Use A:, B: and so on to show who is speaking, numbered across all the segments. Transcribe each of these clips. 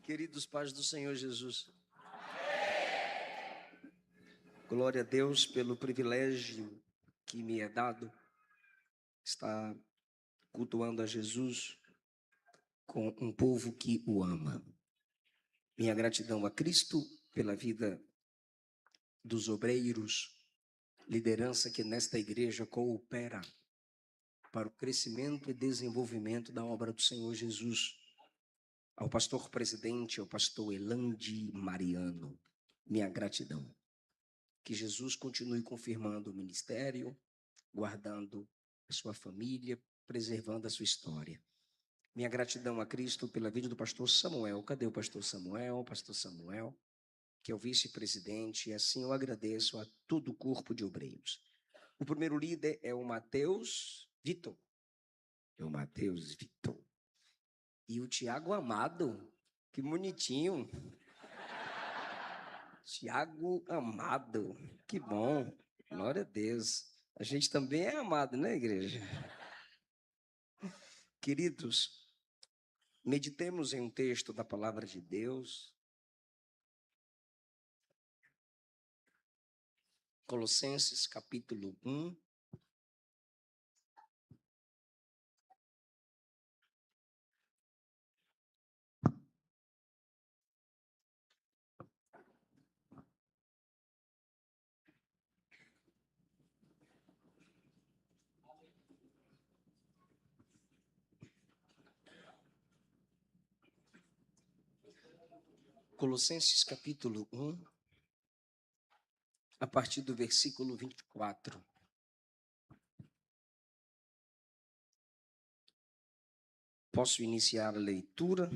A: Queridos pais do Senhor Jesus, glória a Deus pelo privilégio que me é dado estar cultuando a Jesus com um povo que o ama. Minha gratidão a Cristo pela vida dos obreiros, liderança que nesta igreja coopera para o crescimento e desenvolvimento da obra do Senhor Jesus. Ao pastor presidente, ao pastor Elandi Mariano, minha gratidão. Que Jesus continue confirmando o ministério, guardando a sua família, preservando a sua história. Minha gratidão a Cristo pela vida do pastor Samuel. Cadê o pastor Samuel? Pastor Samuel, que é o vice-presidente, e assim eu agradeço a todo o corpo de obreiros. O primeiro líder é o Mateus Vitor. E o Tiago Amado, que bonitinho. Tiago Amado, que bom, glória a Deus. A gente também é amado, né, igreja? Queridos, meditemos em um texto da palavra de Deus. Colossenses capítulo 1. Colossenses capítulo 1, a partir do versículo 24. Posso iniciar a leitura?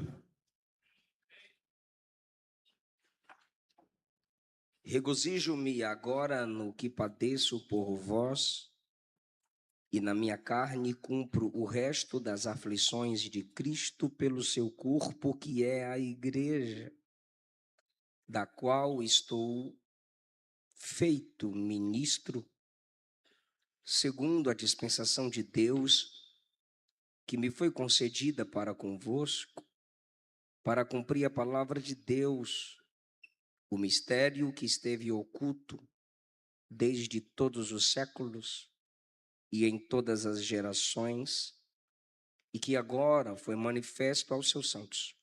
A: Regozijo-me agora no que padeço por vós, e na minha carne cumpro o resto das aflições de Cristo pelo seu corpo, que é a igreja, da qual estou feito ministro, segundo a dispensação de Deus, que me foi concedida para convosco, para cumprir a palavra de Deus, o mistério que esteve oculto desde todos os séculos e em todas as gerações, e que agora foi manifesto aos seus santos,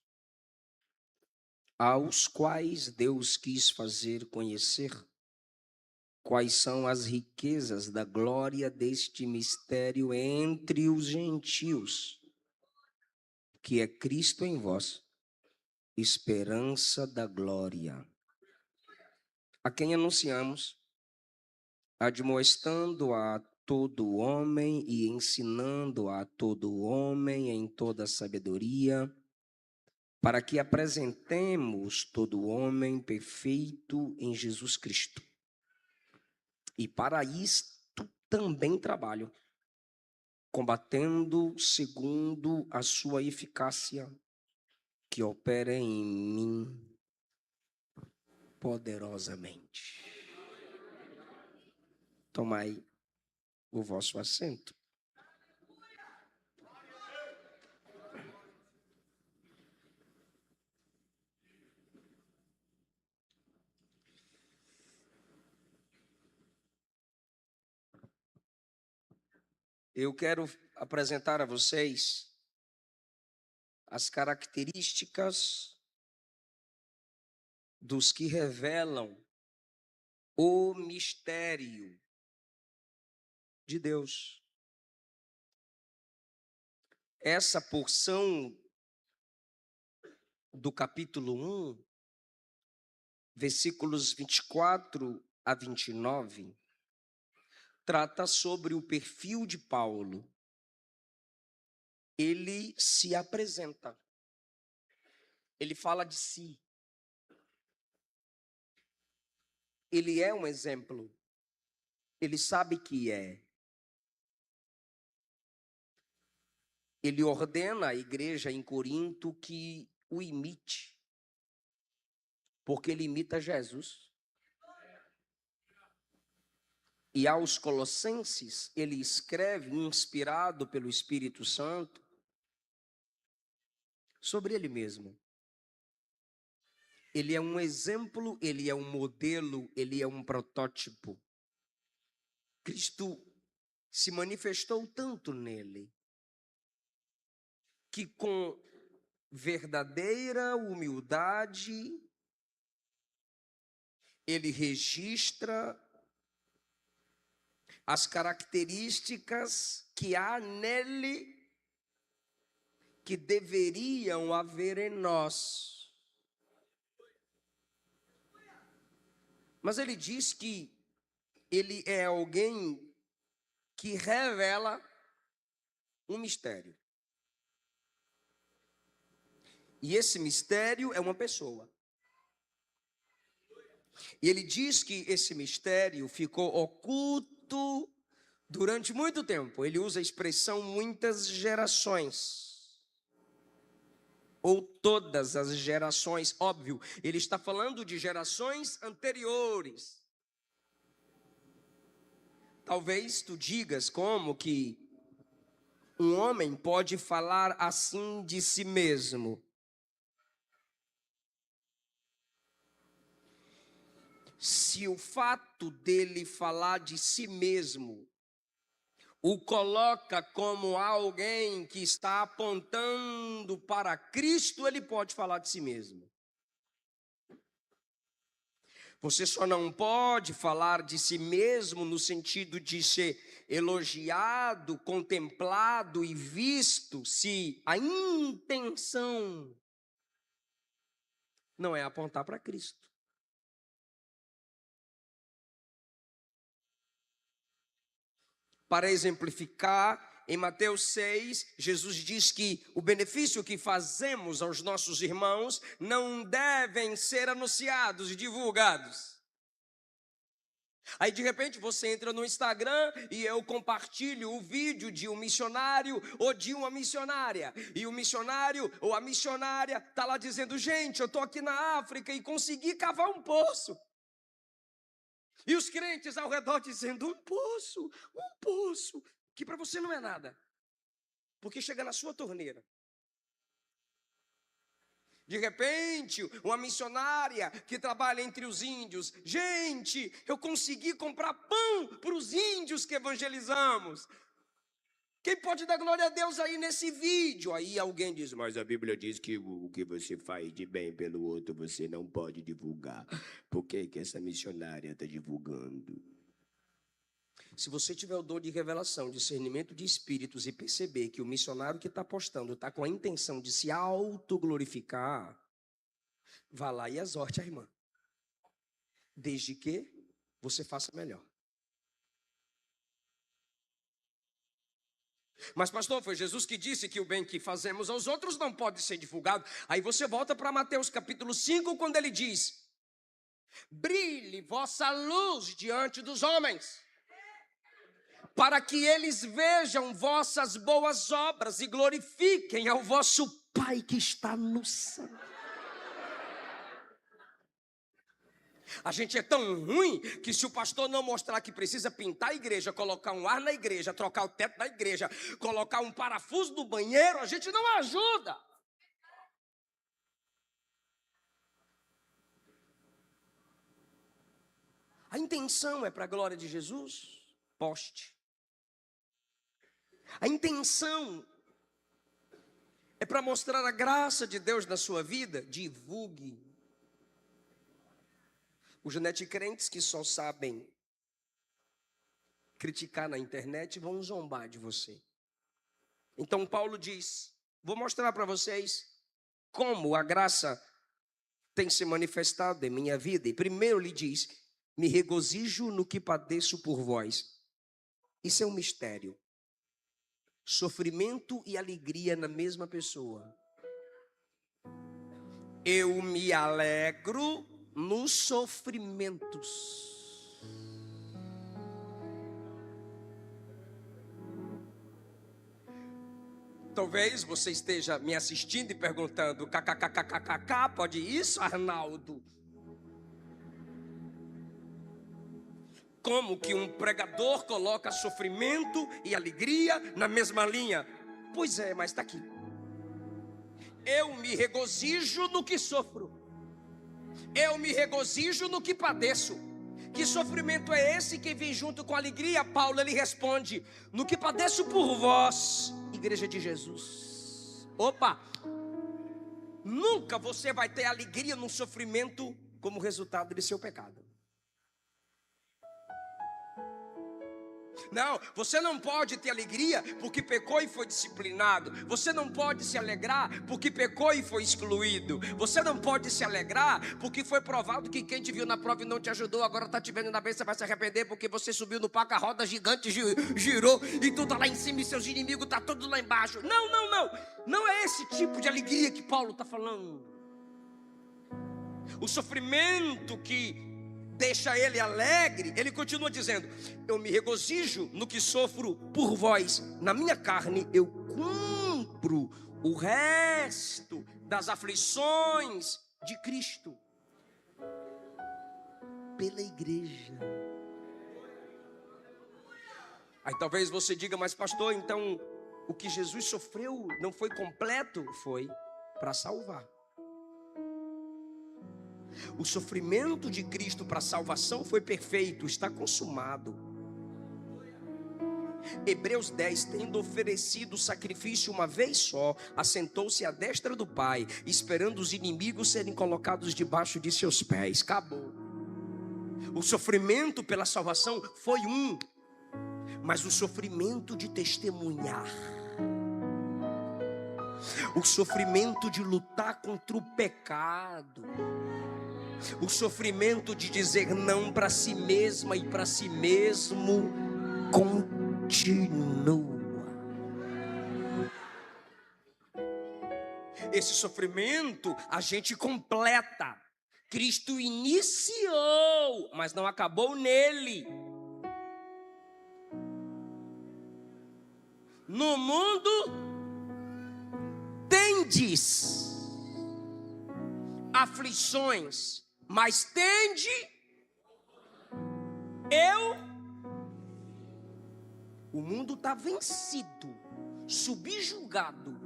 A: aos quais Deus quis fazer conhecer quais são as riquezas da glória deste mistério entre os gentios, que é Cristo em vós, esperança da glória, a quem anunciamos, admoestando a todo homem e ensinando a todo homem em toda sabedoria, para que apresentemos todo homem perfeito em Jesus Cristo. E para isto também trabalho, combatendo segundo a sua eficácia, que opera em mim poderosamente. Tomai o vosso assento. Eu quero apresentar a vocês as características dos que revelam o mistério de Deus. Essa porção do capítulo 1, versículos 24 a 29, trata sobre o perfil de Paulo. Ele se apresenta, ele fala de si. Ele é um exemplo, ele sabe que é. Ele ordena à igreja em Corinto que o imite, porque ele imita Jesus. E aos Colossenses, ele escreve, inspirado pelo Espírito Santo, sobre ele mesmo. Ele é um exemplo, ele é um modelo, ele é um protótipo. Cristo se manifestou tanto nele, que com verdadeira humildade, ele registra as características que há nele, que deveriam haver em nós. Mas ele diz que ele é alguém que revela um mistério. E esse mistério é uma pessoa. E ele diz que esse mistério ficou oculto durante muito tempo. Ele usa a expressão muitas gerações. Ou todas as gerações, óbvio, ele está falando de gerações anteriores. Talvez tu digas como que um homem pode falar assim de si mesmo. Se o fato dele falar de si mesmo o coloca como alguém que está apontando para Cristo, ele pode falar de si mesmo. Você só não pode falar de si mesmo no sentido de ser elogiado, contemplado e visto, se a intenção não é apontar para Cristo. Para exemplificar, em Mateus 6, Jesus diz que o benefício que fazemos aos nossos irmãos não devem ser anunciados e divulgados. Aí de repente você entra no Instagram e eu compartilho o vídeo de um missionário ou de uma missionária. E o missionário ou a missionária está lá dizendo: gente, eu estou aqui na África e consegui cavar um poço. E os crentes ao redor dizendo: um poço, que para você não é nada, porque chega na sua torneira. De repente, uma missionária que trabalha entre os índios: gente, eu consegui comprar pão para os índios que evangelizamos. Quem pode dar glória a Deus aí nesse vídeo? Aí alguém diz: mas a Bíblia diz que o que você faz de bem pelo outro, você não pode divulgar. Por que essa missionária está divulgando? Se você tiver o dom de revelação, discernimento de espíritos e perceber que o missionário que está postando está com a intenção de se autoglorificar, vá lá e exorte a irmã. Desde que você faça melhor. Mas pastor, foi Jesus que disse que o bem que fazemos aos outros não pode ser divulgado. Aí você volta para Mateus capítulo 5, quando ele diz: brilhe vossa luz diante dos homens, para que eles vejam vossas boas obras e glorifiquem ao vosso Pai que está no céu. A gente é tão ruim que se o pastor não mostrar que precisa pintar a igreja, colocar um ar na igreja, trocar o teto da igreja, colocar um parafuso no banheiro, a gente não ajuda. A intenção é para a glória de Jesus? Poste. A intenção é para mostrar a graça de Deus na sua vida? Divulgue. Os netcrentes que só sabem criticar na internet vão zombar de você. Então Paulo diz: vou mostrar para vocês como a graça tem se manifestado em minha vida. E primeiro ele diz: me regozijo no que padeço por vós. Isso é um mistério. Sofrimento e alegria na mesma pessoa. Eu me alegro nos sofrimentos. Talvez você esteja me assistindo e perguntando: kkkkkk, pode isso, Arnaldo? Como que um pregador coloca sofrimento e alegria na mesma linha? Pois é, mas está aqui. Eu me regozijo no que sofro. Eu me regozijo no que padeço. Que sofrimento é esse que vem junto com alegria? Paulo, ele responde: no que padeço por vós, igreja de Jesus. Opa! Nunca você vai ter alegria no sofrimento como resultado de seu pecado. Não, você não pode ter alegria porque pecou e foi disciplinado. Você não pode se alegrar porque pecou e foi excluído. Você não pode se alegrar porque foi provado que quem te viu na prova e não te ajudou, agora está te vendo na bênção, vai se arrepender porque você subiu no palco, a roda gigante girou e tu está lá em cima e seus inimigos estão todos lá embaixo. Não, não, não. Não é esse tipo de alegria que Paulo está falando. O sofrimento que deixa ele alegre, ele continua dizendo: eu me regozijo no que sofro por vós. Na minha carne eu cumpro o resto das aflições de Cristo pela igreja. Aí talvez você diga: mas pastor, então o que Jesus sofreu não foi completo? Foi para salvar. O sofrimento de Cristo para a salvação foi perfeito, está consumado. Hebreus 10, tendo oferecido o sacrifício uma vez só, assentou-se à destra do Pai, esperando os inimigos serem colocados debaixo de seus pés. Acabou. O sofrimento pela salvação foi um, mas o sofrimento de testemunhar, o sofrimento de lutar contra o pecado, o sofrimento de dizer não para si mesma e para si mesmo continua. Esse sofrimento a gente completa. Cristo iniciou, mas não acabou nele. No mundo tendes aflições, mas tende o mundo está vencido, subjugado.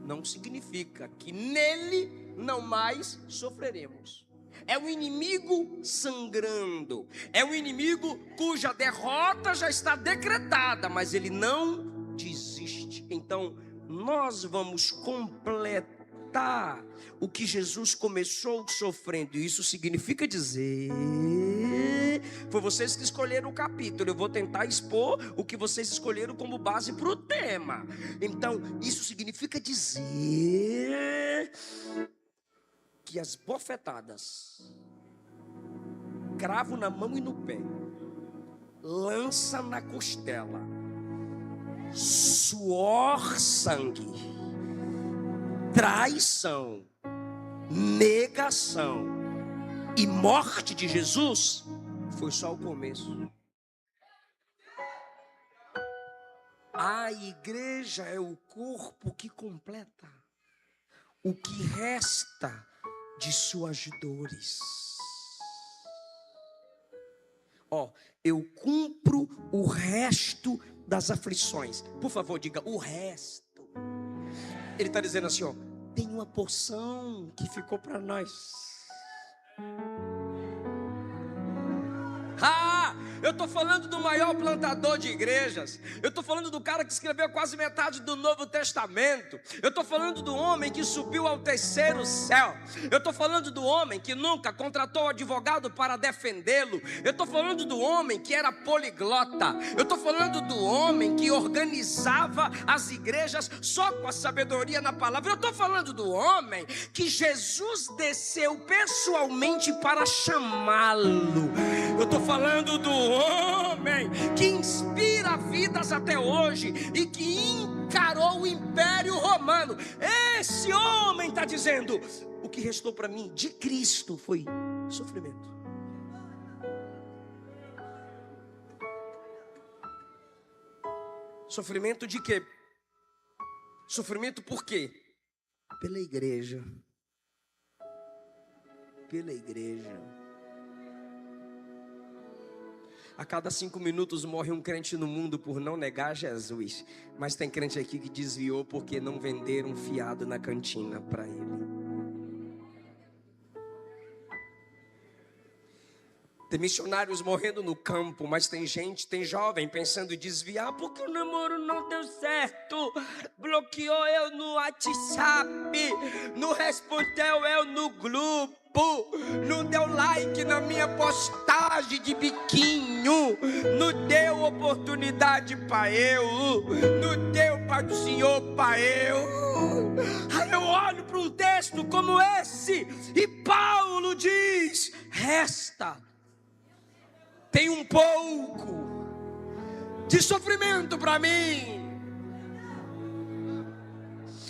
A: Não significa que nele não mais sofreremos. É um inimigo sangrando, é um inimigo cuja derrota já está decretada, mas ele não desiste. Então nós vamos completar o que Jesus começou sofrendo. Isso significa dizer: foi vocês que escolheram o capítulo, eu vou tentar expor o que vocês escolheram como base para o tema. Então isso significa dizer que as bofetadas, cravo na mão e no pé, lança na costela, suor, sangue, traição, negação e morte de Jesus foi só o começo. A igreja é o corpo que completa o que resta de suas dores. Eu cumpro o resto das aflições. Por favor, diga o resto. Ele está dizendo assim, tem uma porção que ficou para nós. Eu estou falando do maior plantador de igrejas. Eu estou falando do cara que escreveu quase metade do Novo Testamento. Eu estou falando do homem que subiu ao terceiro céu. Eu estou falando do homem que nunca contratou advogado para defendê-lo. Eu estou falando do homem que era poliglota. Eu estou falando do homem que organizava as igrejas só com a sabedoria na palavra. Eu estou falando do homem que Jesus desceu pessoalmente para chamá-lo. Eu estou falando do homem que inspira vidas até hoje e que encarou o Império Romano. Esse homem está dizendo: o que restou para mim de Cristo foi sofrimento. Sofrimento de quê? Sofrimento por quê? Pela igreja. Pela igreja. A cada 5 minutos morre um crente no mundo por não negar Jesus. Mas tem crente aqui que desviou porque não venderam fiado na cantina para ele. Tem missionários morrendo no campo, mas tem gente, tem jovem pensando em desviar porque o namoro não deu certo. Bloqueou eu no WhatsApp, não respondeu eu no grupo, não deu like na minha postagem de biquinho, não deu oportunidade para eu, não deu patrocínio para eu. Aí eu olho para um texto como esse e Paulo diz: resta. Tem um pouco de sofrimento para mim.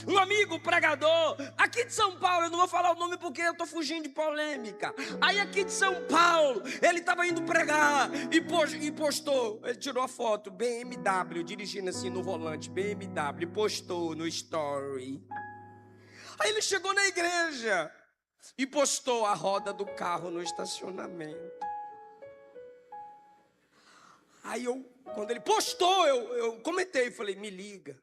A: Um amigo pregador aqui de São Paulo, eu não vou falar o nome porque eu estou fugindo de polêmica. Aí aqui de São Paulo, ele estava indo pregar e postou, ele tirou a foto, BMW, dirigindo assim no volante, BMW, postou no story. Aí ele chegou na igreja e postou a roda do carro no estacionamento. Aí quando ele postou, eu comentei, falei, me liga.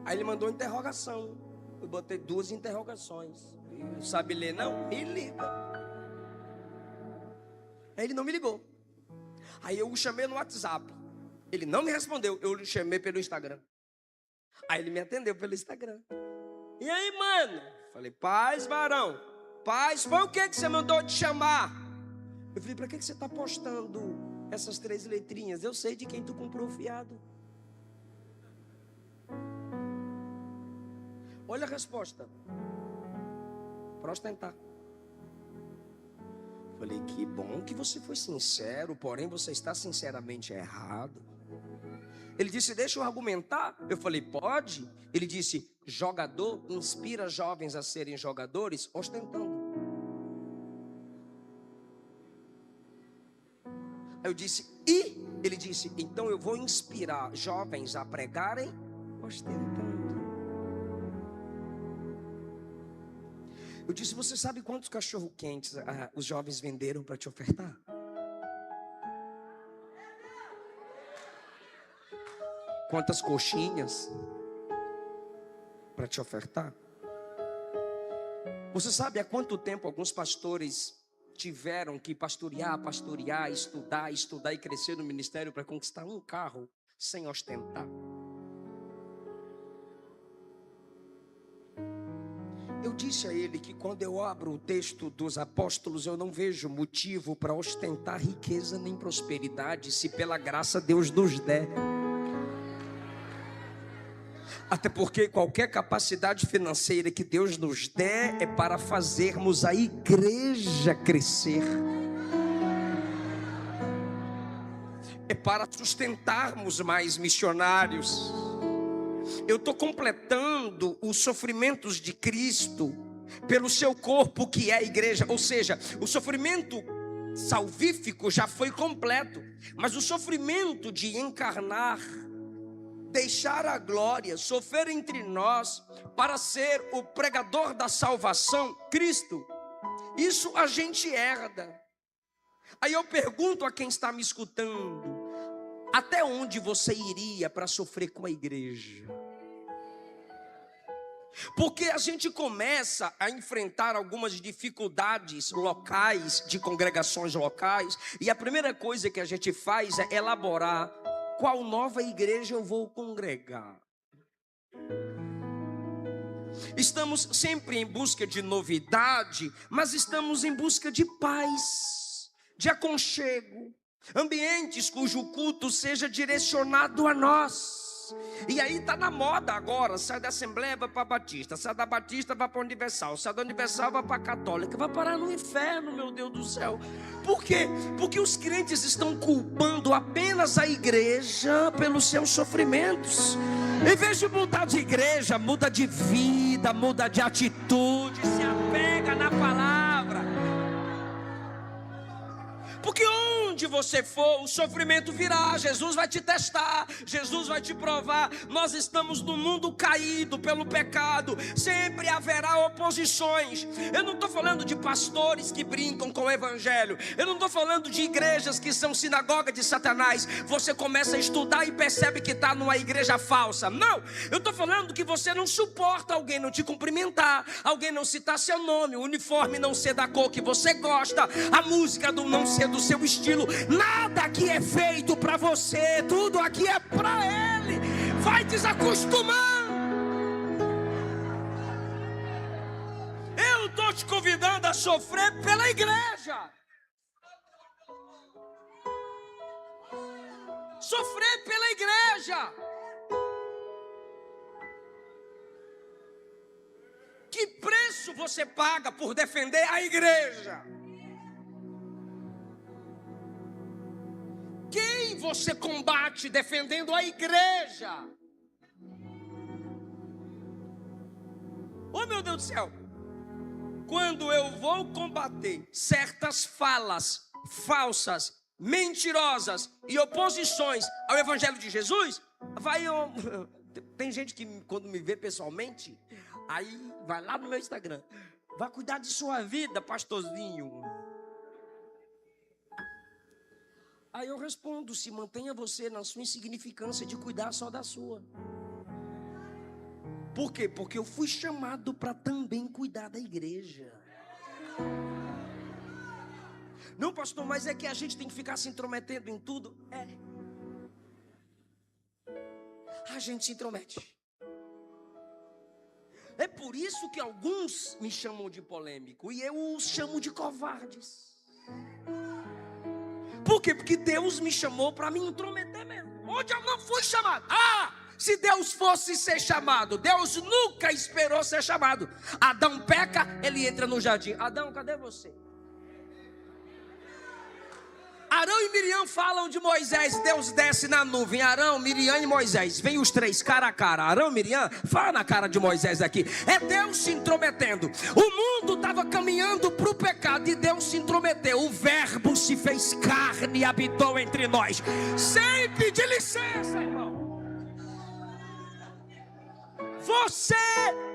A: Aí ele mandou interrogação. Eu botei 2 interrogações. Não sabe ler não? Me liga. Aí ele não me ligou. Aí eu o chamei no WhatsApp. Ele não me respondeu, eu o chamei pelo Instagram. Aí ele me atendeu pelo Instagram. E aí, mano? Falei, paz, varão. Paz, foi o que você mandou te chamar? Eu falei, para que você está postando essas 3 letrinhas? Eu sei de quem tu comprou o fiado. Olha a resposta. Para ostentar. Falei, que bom que você foi sincero, porém você está sinceramente errado. Ele disse, deixa eu argumentar. Eu falei, pode. Ele disse, jogador inspira jovens a serem jogadores ostentando. Eu disse, e? Ele disse, então eu vou inspirar jovens a pregarem ostentando. Eu disse, você sabe quantos cachorro-quentes os jovens venderam para te ofertar? Quantas coxinhas para te ofertar? Você sabe há quanto tempo alguns pastores tiveram que pastorear, estudar e crescer no ministério para conquistar um carro sem ostentar? Eu disse a ele que quando eu abro o texto dos apóstolos, eu não vejo motivo para ostentar riqueza nem prosperidade, se pela graça Deus nos der. Até porque qualquer capacidade financeira que Deus nos der é para fazermos a igreja crescer. É para sustentarmos mais missionários. Eu estou completando os sofrimentos de Cristo pelo seu corpo que é a igreja. Ou seja, o sofrimento salvífico já foi completo, mas o sofrimento de encarnar, deixar a glória, sofrer entre nós para ser o pregador da salvação, Cristo, isso a gente herda. Aí eu pergunto a quem está me escutando, até onde você iria para sofrer com a igreja? Porque a gente começa a enfrentar algumas dificuldades locais, de congregações locais, e a primeira coisa que a gente faz é elaborar qual nova igreja eu vou congregar. Estamos sempre em busca de novidade, mas estamos em busca de paz, de aconchego, ambientes cujo culto seja direcionado a nós. E aí está na moda agora, sai da Assembleia, vai para a Batista, sai da Batista, vai para a Universal, sai da Universal, vai para a Católica, vai parar no inferno, meu Deus do céu. Por quê? Porque os crentes estão culpando apenas a igreja pelos seus sofrimentos. Em vez de mudar de igreja, muda de vida, muda de atitude, se apega na palavra. Porque aonde você for, o sofrimento virá. Jesus vai te testar, Jesus vai te provar. Nós estamos num mundo caído pelo pecado, sempre haverá oposições. Eu não estou falando de pastores que brincam com o evangelho, eu não estou falando de igrejas que são sinagoga de Satanás. Você começa a estudar e percebe que está numa igreja falsa. Não, eu estou falando que você não suporta alguém não te cumprimentar, alguém não citar seu nome, o uniforme não ser da cor que você gosta, a música não ser do seu estilo. Nada aqui é feito para você, tudo aqui é para Ele. Vai desacostumando. Eu estou te convidando a sofrer pela igreja. Sofrer pela igreja. Que preço você paga por defender a igreja? Quem você combate defendendo a igreja? Oh, meu Deus do céu! Quando eu vou combater certas falas falsas, mentirosas e oposições ao evangelho de Jesus, tem gente que quando me vê pessoalmente, aí vai lá no meu Instagram, vai cuidar de sua vida, pastorzinho. Aí eu respondo: se mantenha você na sua insignificância de cuidar só da sua. Por quê? Porque eu fui chamado para também cuidar da igreja. Não, pastor, mas é que a gente tem que ficar se intrometendo em tudo. A gente se intromete. É por isso que alguns me chamam de polêmico e eu os chamo de covardes. Por quê? Porque Deus me chamou para me intrometer mesmo, onde eu não fui chamado. Se Deus fosse ser chamado, Deus nunca esperou ser chamado. Adão peca, ele entra no jardim. Adão, cadê você? Arão e Miriam falam de Moisés, Deus desce na nuvem. Arão, Miriam e Moisés, vem os três cara a cara. Arão e Miriam, fala na cara de Moisés aqui. É Deus se intrometendo. O mundo estava caminhando para o pecado e Deus se intrometeu. O verbo se fez carne e habitou entre nós, sem pedir licença, irmão. Você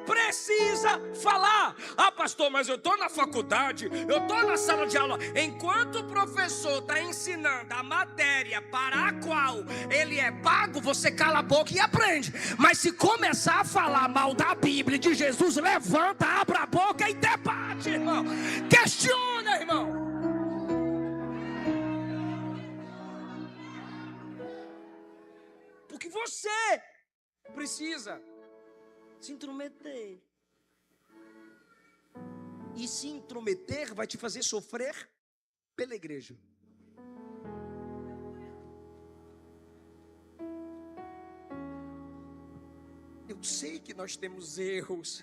A: precisa falar. Pastor, mas eu estou na faculdade, eu estou na sala de aula. Enquanto o professor está ensinando a matéria para a qual ele é pago, você cala a boca e aprende. Mas se começar a falar mal da Bíblia, de Jesus, levanta, abre a boca e debate, irmão. Questiona, irmão. Porque você precisa se intrometer. E se intrometer vai te fazer sofrer pela igreja. Eu sei que nós temos erros.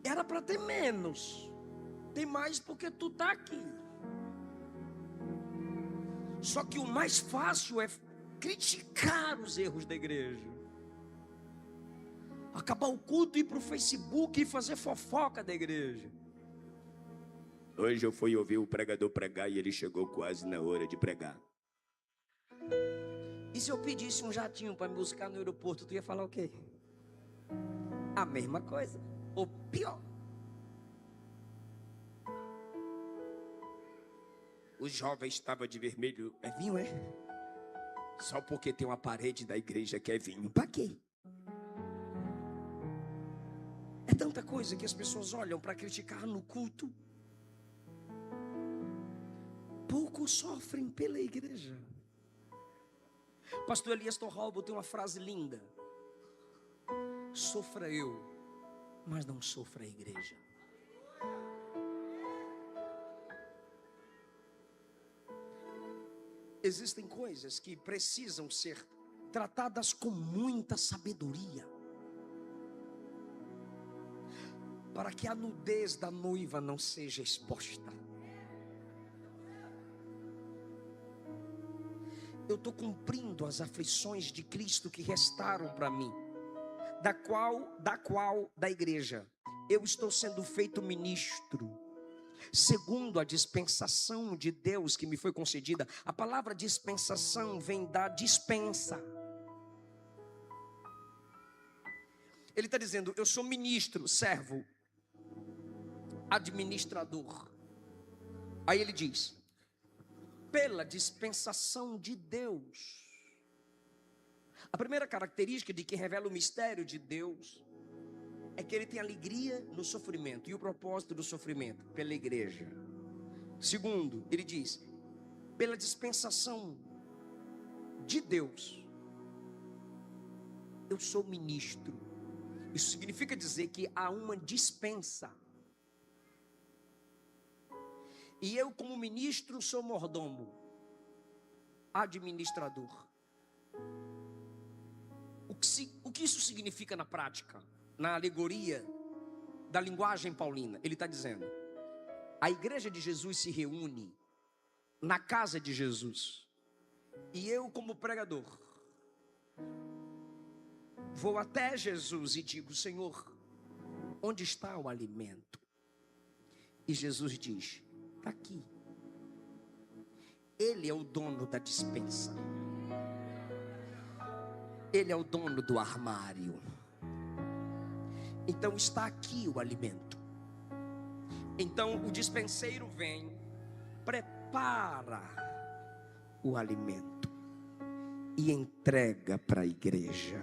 A: Era para ter menos. Tem mais porque tu está aqui. Só que o mais fácil é criticar os erros da igreja. Acabar o culto, ir para o Facebook e fazer fofoca da igreja.
B: Hoje eu fui ouvir o pregador pregar e ele chegou quase na hora de pregar.
A: E se eu pedisse um jatinho para me buscar no aeroporto, tu ia falar o quê? A mesma coisa, ou pior.
B: O jovem estava de vermelho.
A: É vinho, é?
B: Só porque tem uma parede da igreja que é vinho.
A: Para quê? É tanta coisa que as pessoas olham para criticar no culto. Poucos sofrem pela igreja. Pastor Elias Torralbo tem uma frase linda: sofra eu, mas não sofra a igreja. Existem coisas que precisam ser tratadas com muita sabedoria, para que a nudez da noiva não seja exposta. Eu estou cumprindo as aflições de Cristo que restaram para mim, da igreja, eu estou sendo feito ministro. segundo a dispensação de Deus que me foi concedida. A palavra dispensação vem da dispensa. Ele está dizendo, eu sou ministro, servo, administrador. Aí ele diz, pela dispensação de Deus. A primeira característica de quem revela o mistério de Deus é que ele tem alegria no sofrimento. E o propósito do sofrimento? Pela igreja. Segundo, ele diz, pela dispensação de Deus, eu sou ministro. Isso significa dizer que há uma dispensa. E eu, como ministro, sou mordomo, administrador. O que isso significa na prática? Na alegoria da linguagem paulina, ele está dizendo, a igreja de Jesus se reúne na casa de Jesus, e eu, como pregador, vou até Jesus e digo, Senhor, onde está o alimento? E Jesus diz, está aqui. Ele é o dono da despensa, ele é o dono do armário. Então está aqui o alimento. Então o dispenseiro vem, prepara o alimento e entrega para a igreja.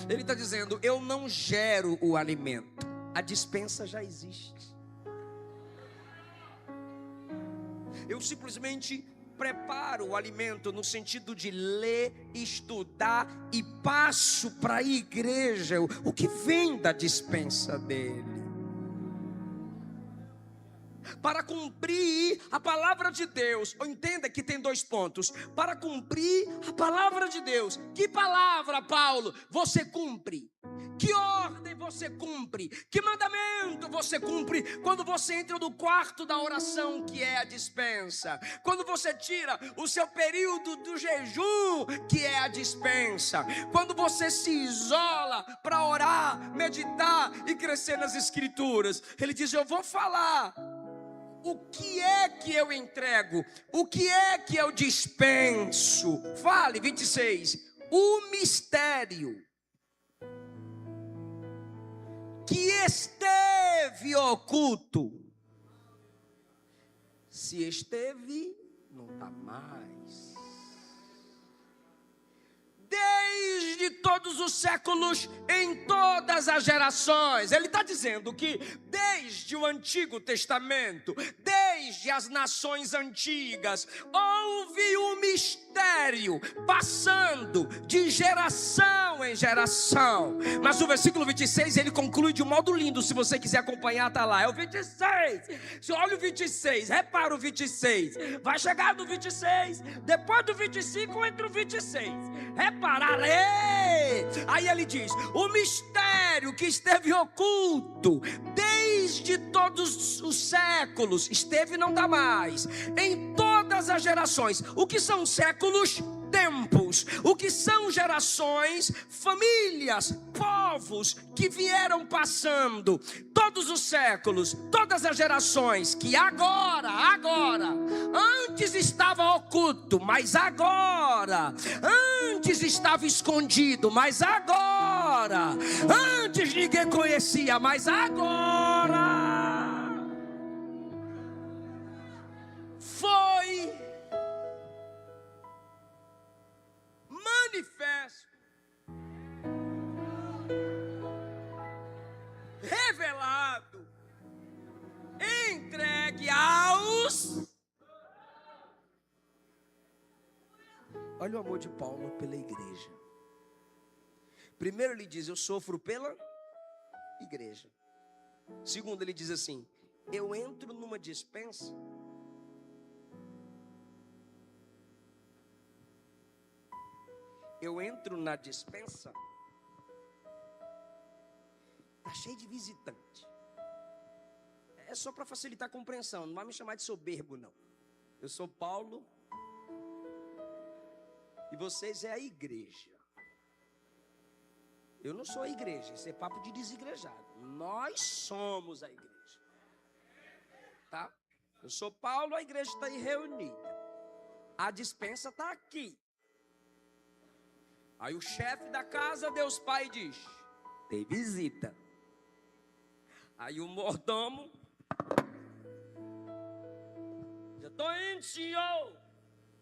A: Ele está dizendo, eu não gero o alimento, a dispensa já existe. Eu simplesmente preparo o alimento no sentido de ler, estudar e passo para a igreja o que vem da dispensa dele. Para cumprir a palavra de Deus, entenda que tem dois pontos. Para cumprir a palavra de Deus. Que palavra, Paulo, você cumpre? Que ordem você cumpre? Que mandamento você cumpre? Quando você entra no quarto da oração, que é a dispensa. Quando você tira o seu período do jejum, que é a dispensa. Quando você se isola para orar, meditar e crescer nas escrituras. Ele diz, eu vou falar. O que é que eu entrego? O que é que eu dispenso? Fale, 26. O mistério que esteve oculto. Se esteve, não está mais. Desde todos os séculos, em todas as gerações. Ele está dizendo que desde o Antigo Testamento, desde as nações antigas, houve um mistério passando de geração em geração. Mas o versículo 26, ele conclui de um modo lindo. Se você quiser acompanhar, está lá. É o 26. Se olha o 26, repara o 26. Vai chegar no 26, depois do 25 entra o 26. Reparar, aí ele diz, o mistério que esteve oculto desde todos os séculos, esteve não dá mais, em todas as gerações. O que são séculos? Tempos. O que são gerações? Famílias, povos que vieram passando todos os séculos, todas as gerações, que agora, antes estava oculto, mas agora, antes estava escondido, mas agora, antes ninguém conhecia, mas agora foi manifesto, revelado, entregue aos... Olha o amor de Paulo pela igreja. Primeiro ele diz, eu sofro pela igreja. Segundo ele diz assim, eu entro numa dispensa. Eu entro na dispensa, está cheio de visitante. É só para facilitar a compreensão, não vai me chamar de soberbo não. Eu sou Paulo e vocês é a igreja. Eu não sou a igreja, isso é papo de desigrejado. Nós somos a igreja. Eu sou Paulo, a igreja está aí reunida. A despensa está aqui. Aí o chefe da casa, Deus Pai, diz: tem visita. Aí o mordomo: já estou indo, senhor.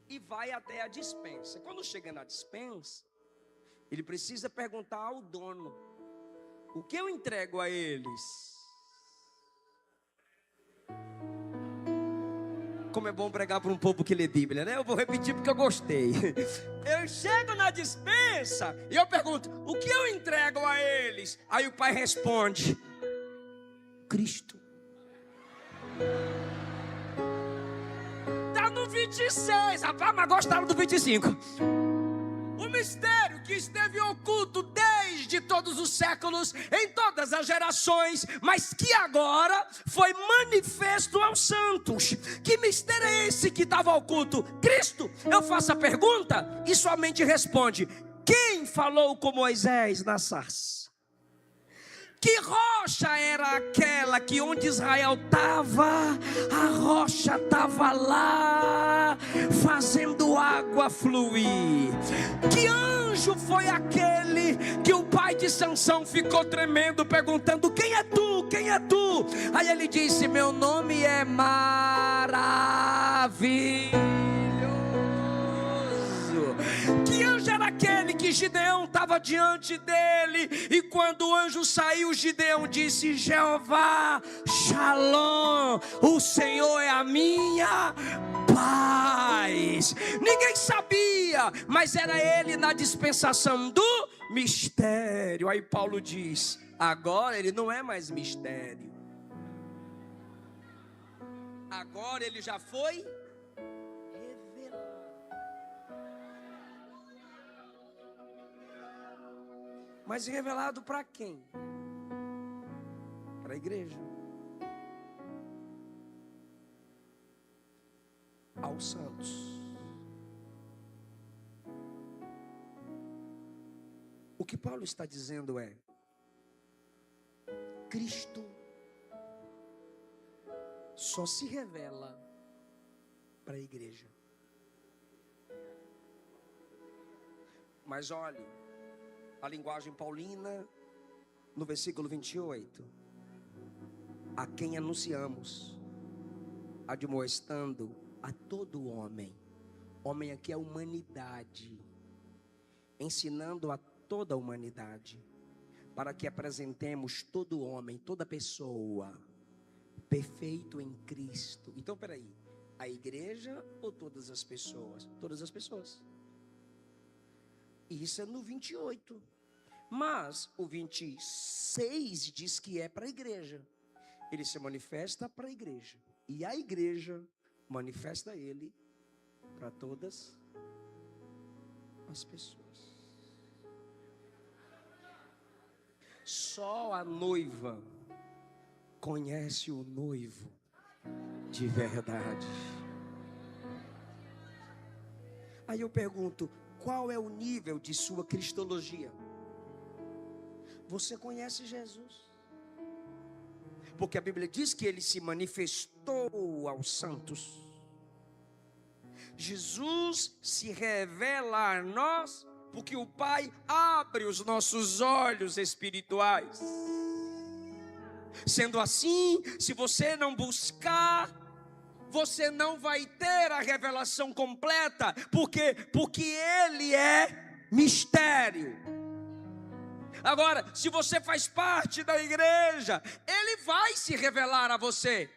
A: E vai até a despensa. Quando chega na despensa, ele precisa perguntar ao dono: o que eu entrego a eles? Como é bom pregar para um povo que lê Bíblia, né? Eu vou repetir porque eu gostei. Eu chego na despensa e eu pergunto: o que eu entrego a eles? Aí o pai responde: Cristo. Está no 26, rapaz, mas gostaram do 25. O mistério que esteve oculto desde todos os séculos, em todas as gerações, mas que agora foi manifesto aos santos. Que mistério é esse que estava oculto? Cristo. Eu faço a pergunta e somente responde: quem falou com Moisés na sarça? Que rocha era aquela que onde Israel estava, a rocha estava lá, fazendo água fluir? Que anjo foi aquele que o pai de Sansão ficou tremendo, perguntando: quem é tu? Quem é tu? Aí ele disse: meu nome é Maravilhoso. Que anjo era aquele que Gideão estava diante dele, e quando o anjo saiu, Gideão disse: Jeová, Shalom, o Senhor é a minha paz. Ninguém sabia, mas era ele na dispensação do mistério. Aí Paulo diz: agora ele não é mais mistério, agora ele já foi revelado. Mas revelado para quem? Para a igreja, aos santos. O que Paulo está dizendo é: Cristo só se revela para a igreja. Mas olhe a linguagem paulina no versículo 28. A quem anunciamos, admoestando a todo homem. Homem aqui é a humanidade. Ensinando a toda a humanidade, para que apresentemos todo homem, toda pessoa, perfeito em Cristo. Então, peraí, a igreja ou todas as pessoas? Todas as pessoas. Isso é no 28. Mas o 26 diz que é para a igreja. Ele se manifesta para a igreja, e a igreja manifesta ele para todas as pessoas. Só a noiva conhece o noivo de verdade. Aí eu pergunto: qual é o nível de sua cristologia? Você conhece Jesus? Porque a Bíblia diz que ele se manifestou aos santos. Jesus se revela a nós porque o Pai abre os nossos olhos espirituais. Sendo assim, se você não buscar, você não vai ter a revelação completa. Porque ele é mistério. Agora, se você faz parte da igreja, ele vai se revelar a você.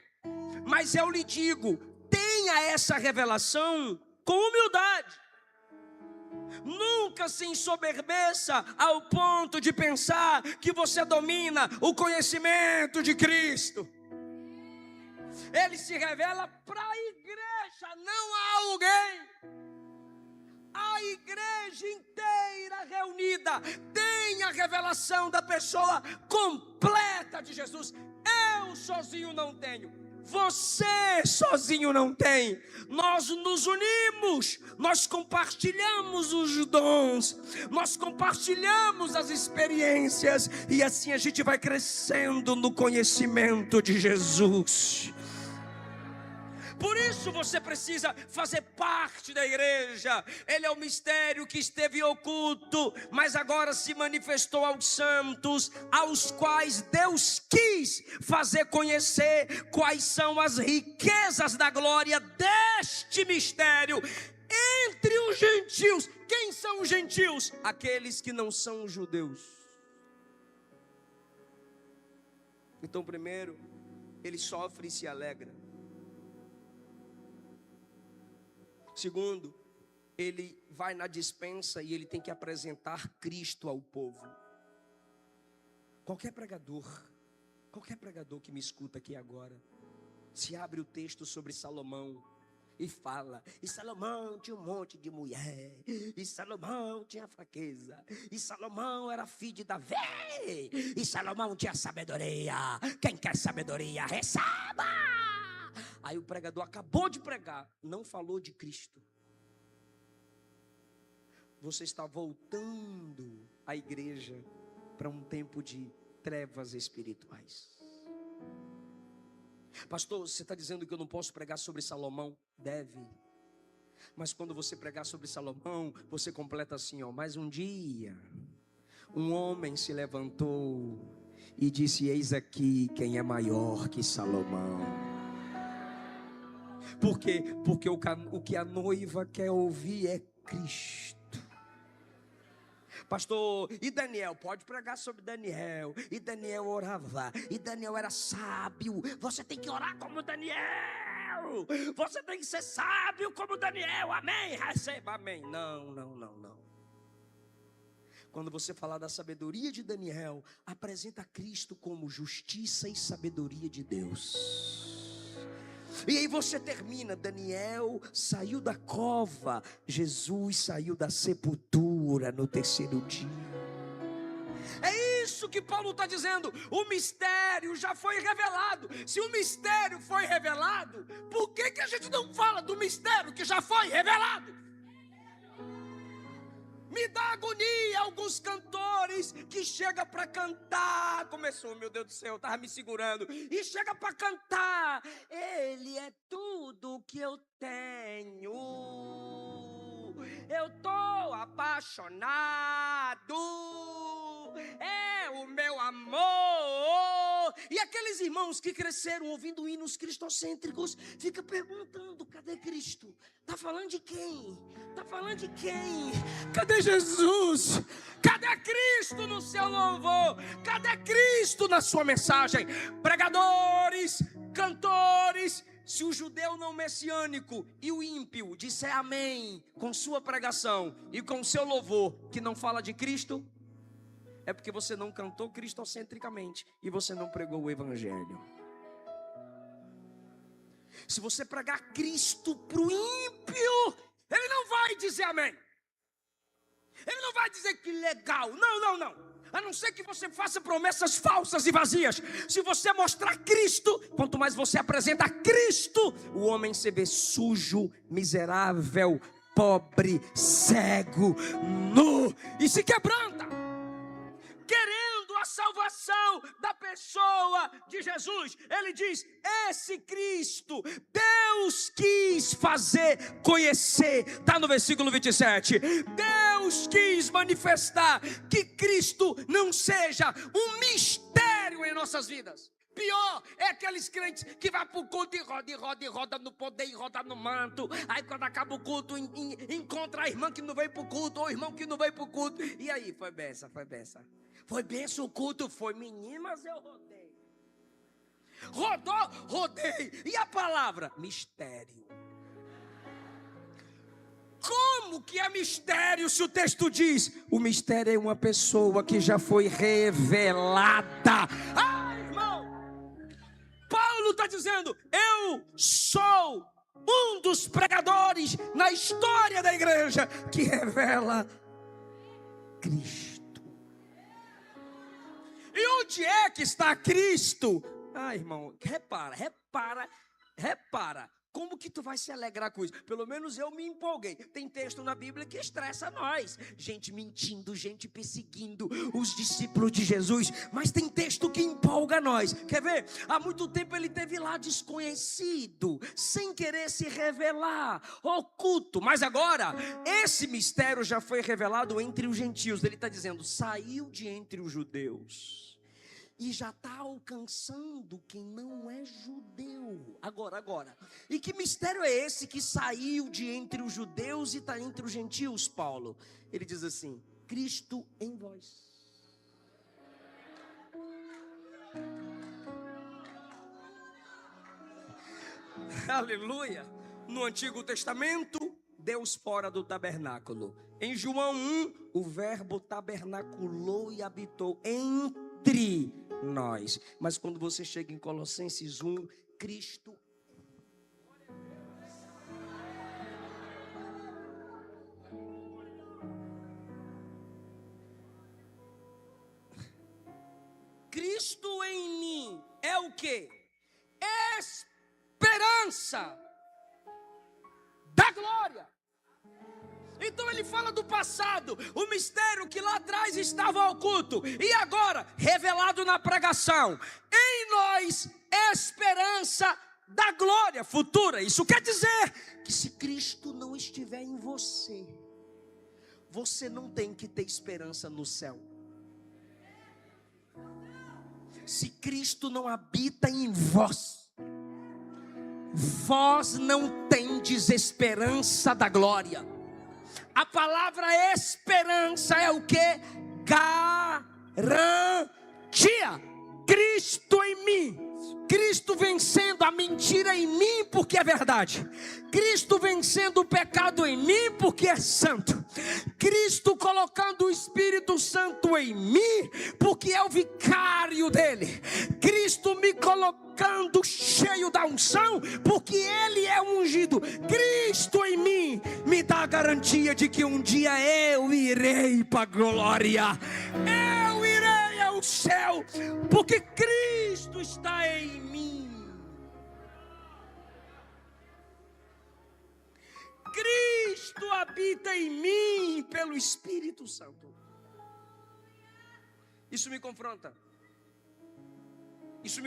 A: Mas eu lhe digo, tenha essa revelação com humildade. Nunca se ensoberbeça ao ponto de pensar que você domina o conhecimento de Cristo. Ele se revela para a igreja, não a alguém. A igreja inteira reunida tem a revelação da pessoa completa de Jesus. Eu sozinho não tenho, você sozinho não tem. Nós nos unimos, nós compartilhamos os dons, nós compartilhamos as experiências, e assim a gente vai crescendo no conhecimento de Jesus. Por isso você precisa fazer parte da igreja. Ele é o mistério que esteve oculto, mas agora se manifestou aos santos, aos quais Deus quis fazer conhecer quais são as riquezas da glória deste mistério entre os gentios. Quem são os gentios? Aqueles que não são judeus. Então, primeiro, ele sofre e se alegra. Segundo, ele vai na despensa e ele tem que apresentar Cristo ao povo. Qualquer pregador que me escuta aqui agora, se abre o texto sobre Salomão e fala, e Salomão tinha um monte de mulher, e Salomão tinha fraqueza, e Salomão era filho de Davi, e Salomão tinha sabedoria. Quem quer sabedoria, receba! Aí o pregador acabou de pregar, não falou de Cristo. Você está voltando a igreja para um tempo de trevas espirituais. Pastor, você está dizendo que eu não posso pregar sobre Salomão? Deve. Mas quando você pregar sobre Salomão, você completa assim, ó. Mas um dia, um homem se levantou e disse, eis aqui quem é maior que Salomão. Por quê? Porque o que a noiva quer ouvir é Cristo. Pastor, e Daniel? Pode pregar sobre Daniel. E Daniel orava, e Daniel era sábio. Você tem que orar como Daniel. Você tem que ser sábio como Daniel. Amém? Receba, amém. Não. Quando você falar da sabedoria de Daniel, apresenta Cristo como justiça e sabedoria de Deus. E aí você termina, Daniel saiu da cova, Jesus saiu da sepultura no terceiro dia. É isso que Paulo está dizendo, o mistério já foi revelado. Se o mistério foi revelado, por que a gente não fala do mistério que já foi revelado? Me dá agonia alguns cantores que chegam para cantar. Começou, meu Deus do céu, estava me segurando. E chega para cantar. Ele é tudo que eu tenho. Eu estou apaixonado. É o meu amor. E aqueles irmãos que cresceram ouvindo hinos cristocêntricos ficam perguntando, cadê Cristo? Está falando de quem? Está falando de quem? Cadê Jesus? Cadê Cristo no seu louvor? Cadê Cristo na sua mensagem? Pregadores, cantores, se o judeu não messiânico e o ímpio disser amém com sua pregação e com seu louvor que não fala de Cristo, é porque você não cantou cristocentricamente e você não pregou o evangelho. Se você pregar Cristo para o ímpio, ele não vai dizer amém. Ele não vai dizer que legal. Não. A não ser que você faça promessas falsas e vazias. Se você mostrar Cristo, quanto mais você apresenta Cristo, o homem se vê sujo, miserável, pobre, cego, nu e se quebranta, querendo a salvação da pessoa de Jesus. Ele diz, esse Cristo, Deus quis fazer conhecer, está no versículo 27, Deus quis manifestar que Cristo não seja um mistério em nossas vidas. Pior é aqueles crentes que vai para o culto e roda no poder e roda no manto. Aí quando acaba o culto, encontra a irmã que não veio para o culto, ou o irmão que não veio para o culto. E aí, foi benção. Foi benção o culto, foi menino, mas eu rodei. Rodei. E a palavra? Mistério. Como que é mistério se o texto diz? O mistério é uma pessoa que já foi revelada. Irmão, Paulo está dizendo, eu sou um dos pregadores na história da igreja que revela Cristo. E onde é que está Cristo? Irmão, repara. Como que tu vai se alegrar com isso? Pelo menos eu me empolguei. Tem texto na Bíblia que estressa nós. Gente mentindo, gente perseguindo os discípulos de Jesus. Mas tem texto que empolga nós. Quer ver? Há muito tempo ele esteve lá desconhecido, sem querer se revelar, oculto. Mas agora, esse mistério já foi revelado entre os gentios. Ele está dizendo, saiu de entre os judeus. E já está alcançando quem não é judeu. Agora. E que mistério é esse que saiu de entre os judeus e está entre os gentios, Paulo? Ele diz assim, Cristo em vós. Aleluia. No Antigo Testamento, Deus fora do tabernáculo. Em João 1, o verbo tabernaculou e habitou entre nós. Mas quando você chega em Colossenses 1, Cristo em mim é o que? Esperança da glória. Então ele fala do passado, o mistério que lá atrás estava oculto, e agora revelado na pregação. Em nós, esperança da glória futura. Isso quer dizer que se Cristo não estiver em você, você não tem que ter esperança no céu. Se Cristo não habita em vós, vós não tendes esperança da glória. A palavra esperança é o que? Garantia. Cristo em mim. Cristo vencendo a mentira em mim porque é verdade. Cristo vencendo o pecado em mim porque é santo. Cristo colocando o Espírito Santo em mim porque é o vicário dele. Cristo me colocando cheio da unção porque ele é ungido. Cristo em mim me dá a garantia de que um dia eu irei para a glória. Eu irei ao céu porque Cristo está em mim. Cristo habita em mim pelo Espírito Santo. Isso me confronta. Isso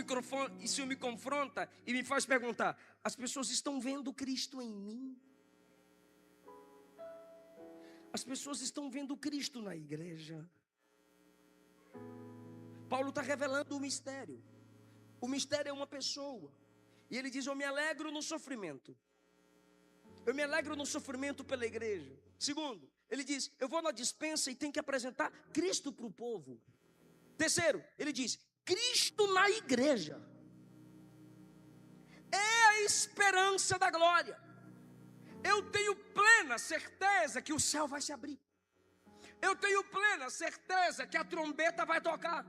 A: me confronta e me faz perguntar: as pessoas estão vendo Cristo em mim? As pessoas estão vendo Cristo na igreja? Paulo está revelando o mistério. O mistério é uma pessoa. E ele diz, eu me alegro no sofrimento. Eu me alegro no sofrimento pela igreja. Segundo, ele diz, eu vou na despensa e tenho que apresentar Cristo para o povo. Terceiro, ele diz, Cristo na igreja é a esperança da glória. Eu tenho plena certeza que o céu vai se abrir. Eu tenho plena certeza que a trombeta vai tocar.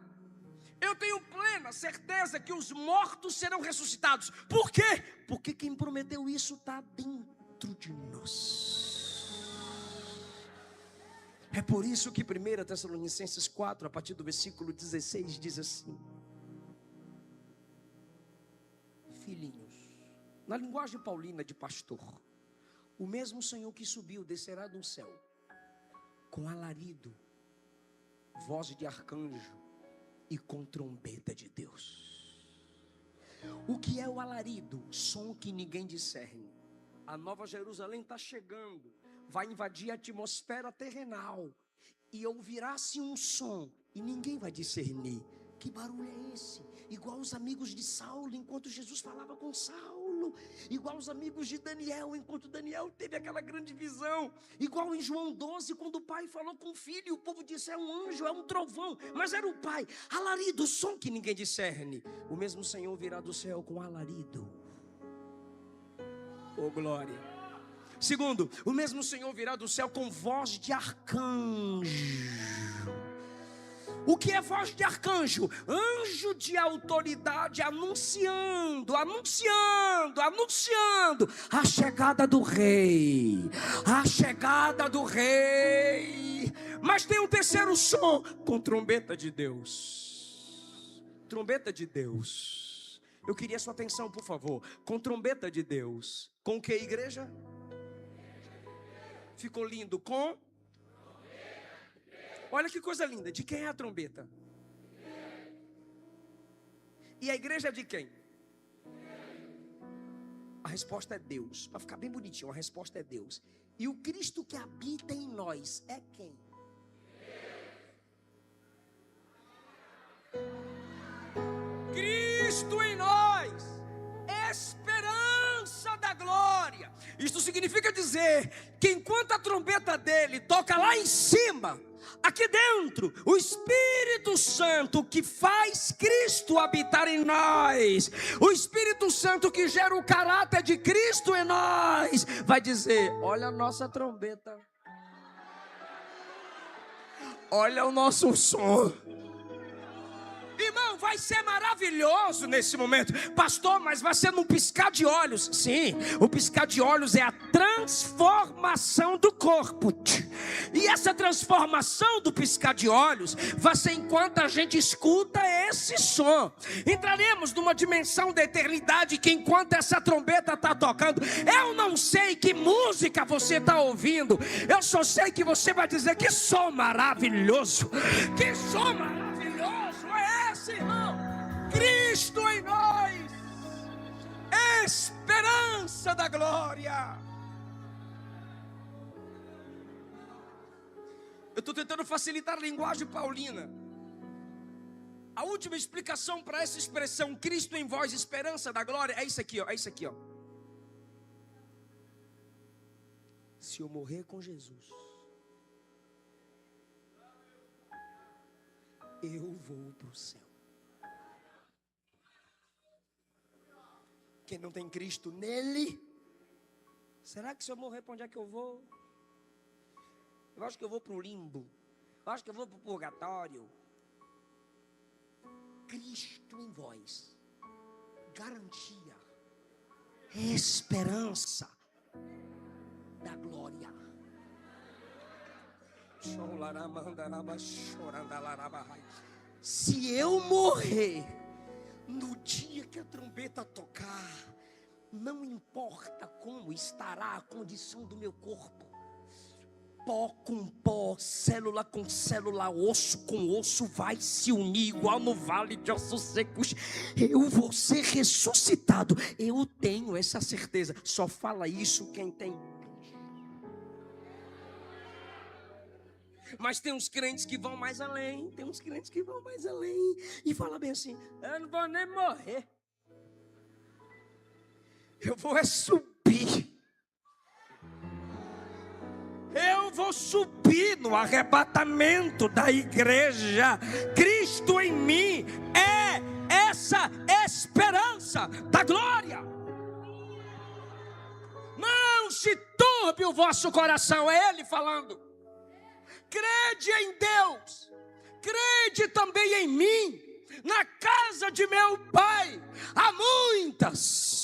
A: Eu tenho plena certeza que os mortos serão ressuscitados. Por quê? Porque quem prometeu isso está dentro de nós. É por isso que 1 Tessalonicenses 4, a partir do versículo 16, diz assim: filhinhos, na linguagem paulina de pastor, o mesmo Senhor que subiu descerá do céu com alarido, voz de arcanjo e com trombeta de Deus. O que é o alarido? Som que ninguém discerne. A Nova Jerusalém está chegando, vai invadir a atmosfera terrenal e ouvirá-se um som e ninguém vai discernir. Que barulho é esse? Igual os amigos de Saulo enquanto Jesus falava com Saulo, igual os amigos de Daniel enquanto Daniel teve aquela grande visão, igual em João 12 quando o pai falou com o filho e o povo disse, é um anjo, é um trovão, mas era o pai. Alarido, som que ninguém discerne. O mesmo Senhor virá do céu com alarido. Oh glória. Segundo, o mesmo Senhor virá do céu com voz de arcanjo. O que é voz de arcanjo? Anjo de autoridade anunciando a chegada do rei. A chegada do rei. Mas tem um terceiro som, com trombeta de Deus. Trombeta de Deus. Eu queria sua atenção, por favor. Com trombeta de Deus. Com que, igreja? Ficou lindo. Com? Olha que coisa linda. De quem é a trombeta? E a igreja é de quem? A resposta é Deus. Para ficar bem bonitinho, a resposta é Deus. E o Cristo que habita em nós é quem? Cristo em nós, esperança da glória. Isto significa dizer que enquanto a trombeta dele toca lá em cima, aqui dentro, o Espírito Santo que faz Cristo habitar em nós, o Espírito Santo que gera o caráter de Cristo em nós, vai dizer: olha a nossa trombeta, olha o nosso som. Irmão, vai ser maravilhoso nesse momento. Pastor, mas vai ser num piscar de olhos. Sim, o piscar de olhos é a transformação do corpo. E essa transformação do piscar de olhos vai ser enquanto a gente escuta esse som. Entraremos numa dimensão da eternidade que enquanto essa trombeta está tocando, eu não sei que música você está ouvindo. Eu só sei que você vai dizer: que som maravilhoso. Que som maravilhoso. Irmão, Cristo em nós, esperança da glória. Eu estou tentando facilitar a linguagem paulina. A última explicação para essa expressão Cristo em vós, esperança da glória, é isso aqui, ó, é isso aqui, ó. Se eu morrer com Jesus, eu vou para o céu. Quem não tem Cristo nele, será que se eu morrer, para onde é que eu vou? Eu acho que eu vou para o limbo. Eu acho que eu vou para o purgatório. Cristo em vós, garantia, esperança da glória. Se eu morrer no dia que a trombeta tocar, não importa como estará a condição do meu corpo, pó com pó, célula com célula, osso com osso vai se unir, igual no vale de ossos secos. Eu vou ser ressuscitado. Eu tenho essa certeza. Só fala isso quem tem. Mas tem uns crentes que vão mais além. Tem uns crentes que vão mais além e fala bem assim: eu não vou nem morrer, eu vou subir. Eu vou subir no arrebatamento da igreja. Cristo em mim é essa esperança da glória. Não se turbe o vosso coração, é Ele falando. Crede em Deus, crede também em mim. Na casa de meu Pai há muitas.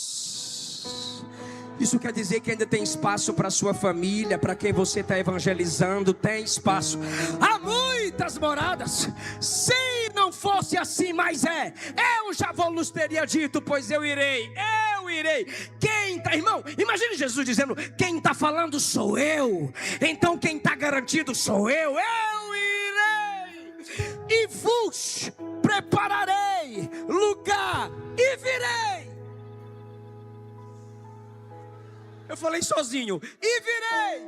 A: Isso quer dizer que ainda tem espaço para a sua família, para quem você está evangelizando, tem espaço. Há muitas moradas. Se não fosse assim, mas eu já vos teria dito, pois eu irei. Quem está, irmão, imagine Jesus dizendo: quem está falando sou eu. Então quem está garantido sou eu irei. E vos prepararei lugar e virei. Eu falei sozinho: e virei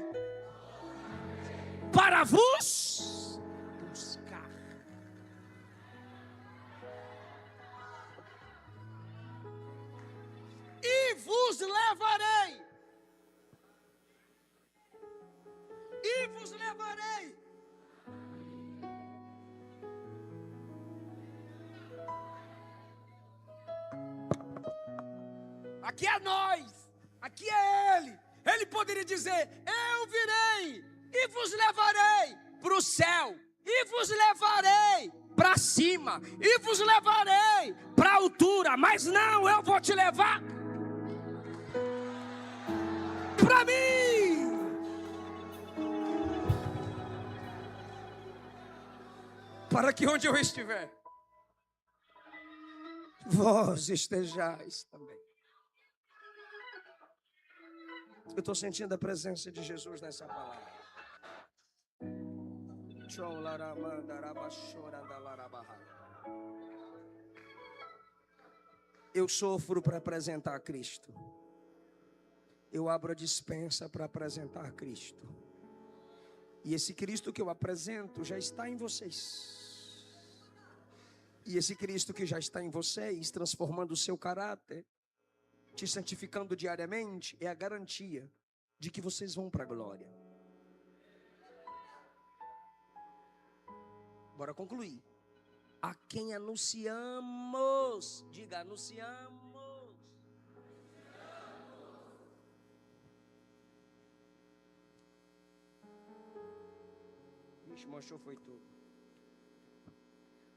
A: para vos buscar. E vos levarei. E vos levarei. Aqui é nós. Aqui é Ele. Ele poderia dizer: eu virei e vos levarei para o céu, e vos levarei para cima, e vos levarei para a altura. Mas não, eu vou te levar para mim. Para que onde eu estiver, vós estejais também. Eu estou sentindo a presença de Jesus nessa palavra. Eu sofro para apresentar Cristo. Eu abro a despensa para apresentar Cristo. E esse Cristo que eu apresento já está em vocês. E esse Cristo que já está em vocês, transformando o seu caráter, te santificando diariamente, é a garantia de que vocês vão para a glória. Bora concluir. A quem anunciamos, diga, anunciamos. Vixe, manchou foi tudo.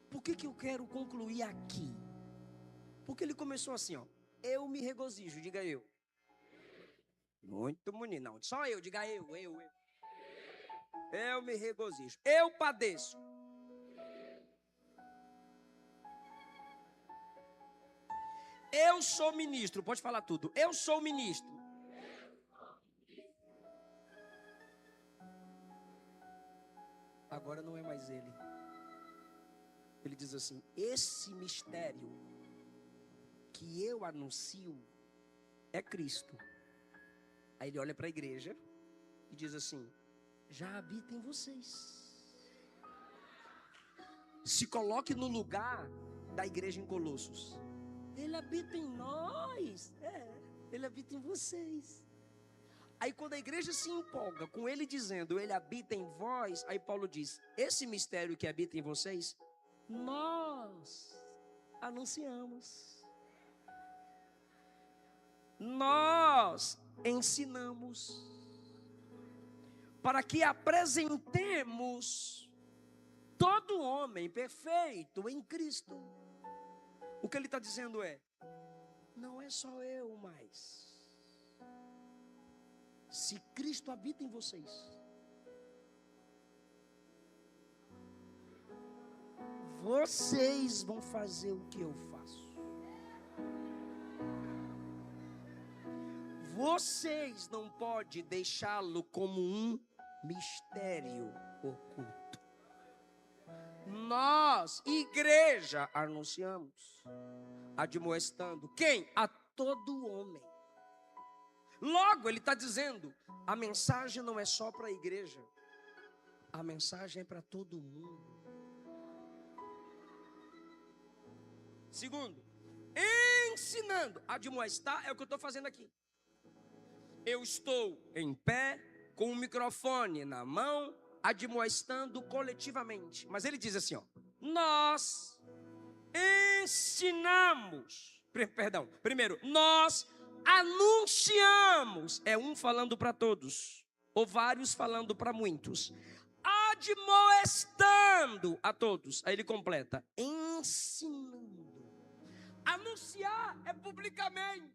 A: Por que eu quero concluir aqui? Porque ele começou assim, ó. Eu me regozijo, diga eu. Muito bonito, não, só eu, diga eu. Eu me regozijo, eu padeço. Eu sou ministro, pode falar tudo. Eu sou ministro. Agora não é mais ele. Ele diz assim: esse mistério que eu anuncio é Cristo. Aí ele olha para a igreja e diz assim: já habita em vocês. Se coloque no lugar da igreja em Colossos. Ele habita em nós. Ele habita em vocês. Aí quando a igreja se empolga com ele dizendo, ele habita em vós, aí Paulo diz, esse mistério que habita em vocês, nós anunciamos. Nós ensinamos. Para que apresentemos todo homem perfeito em Cristo. O que ele está dizendo é, não é só eu mais. Se Cristo habita em vocês, vocês vão fazer o que eu faço. Vocês não podem deixá-lo como um mistério oculto. Nós, igreja, anunciamos, admoestando quem? A todo homem. Logo, ele está dizendo, a mensagem não é só para a igreja, a mensagem é para todo mundo. Segundo, ensinando, admoestar é o que eu estou fazendo aqui. Eu estou em pé, com o microfone na mão, admoestando coletivamente. Mas ele diz assim, ó, nós ensinamos, primeiro, nós anunciamos, é um falando para todos, ou vários falando para muitos, admoestando a todos. Aí ele completa, ensinando. Anunciar é publicamente.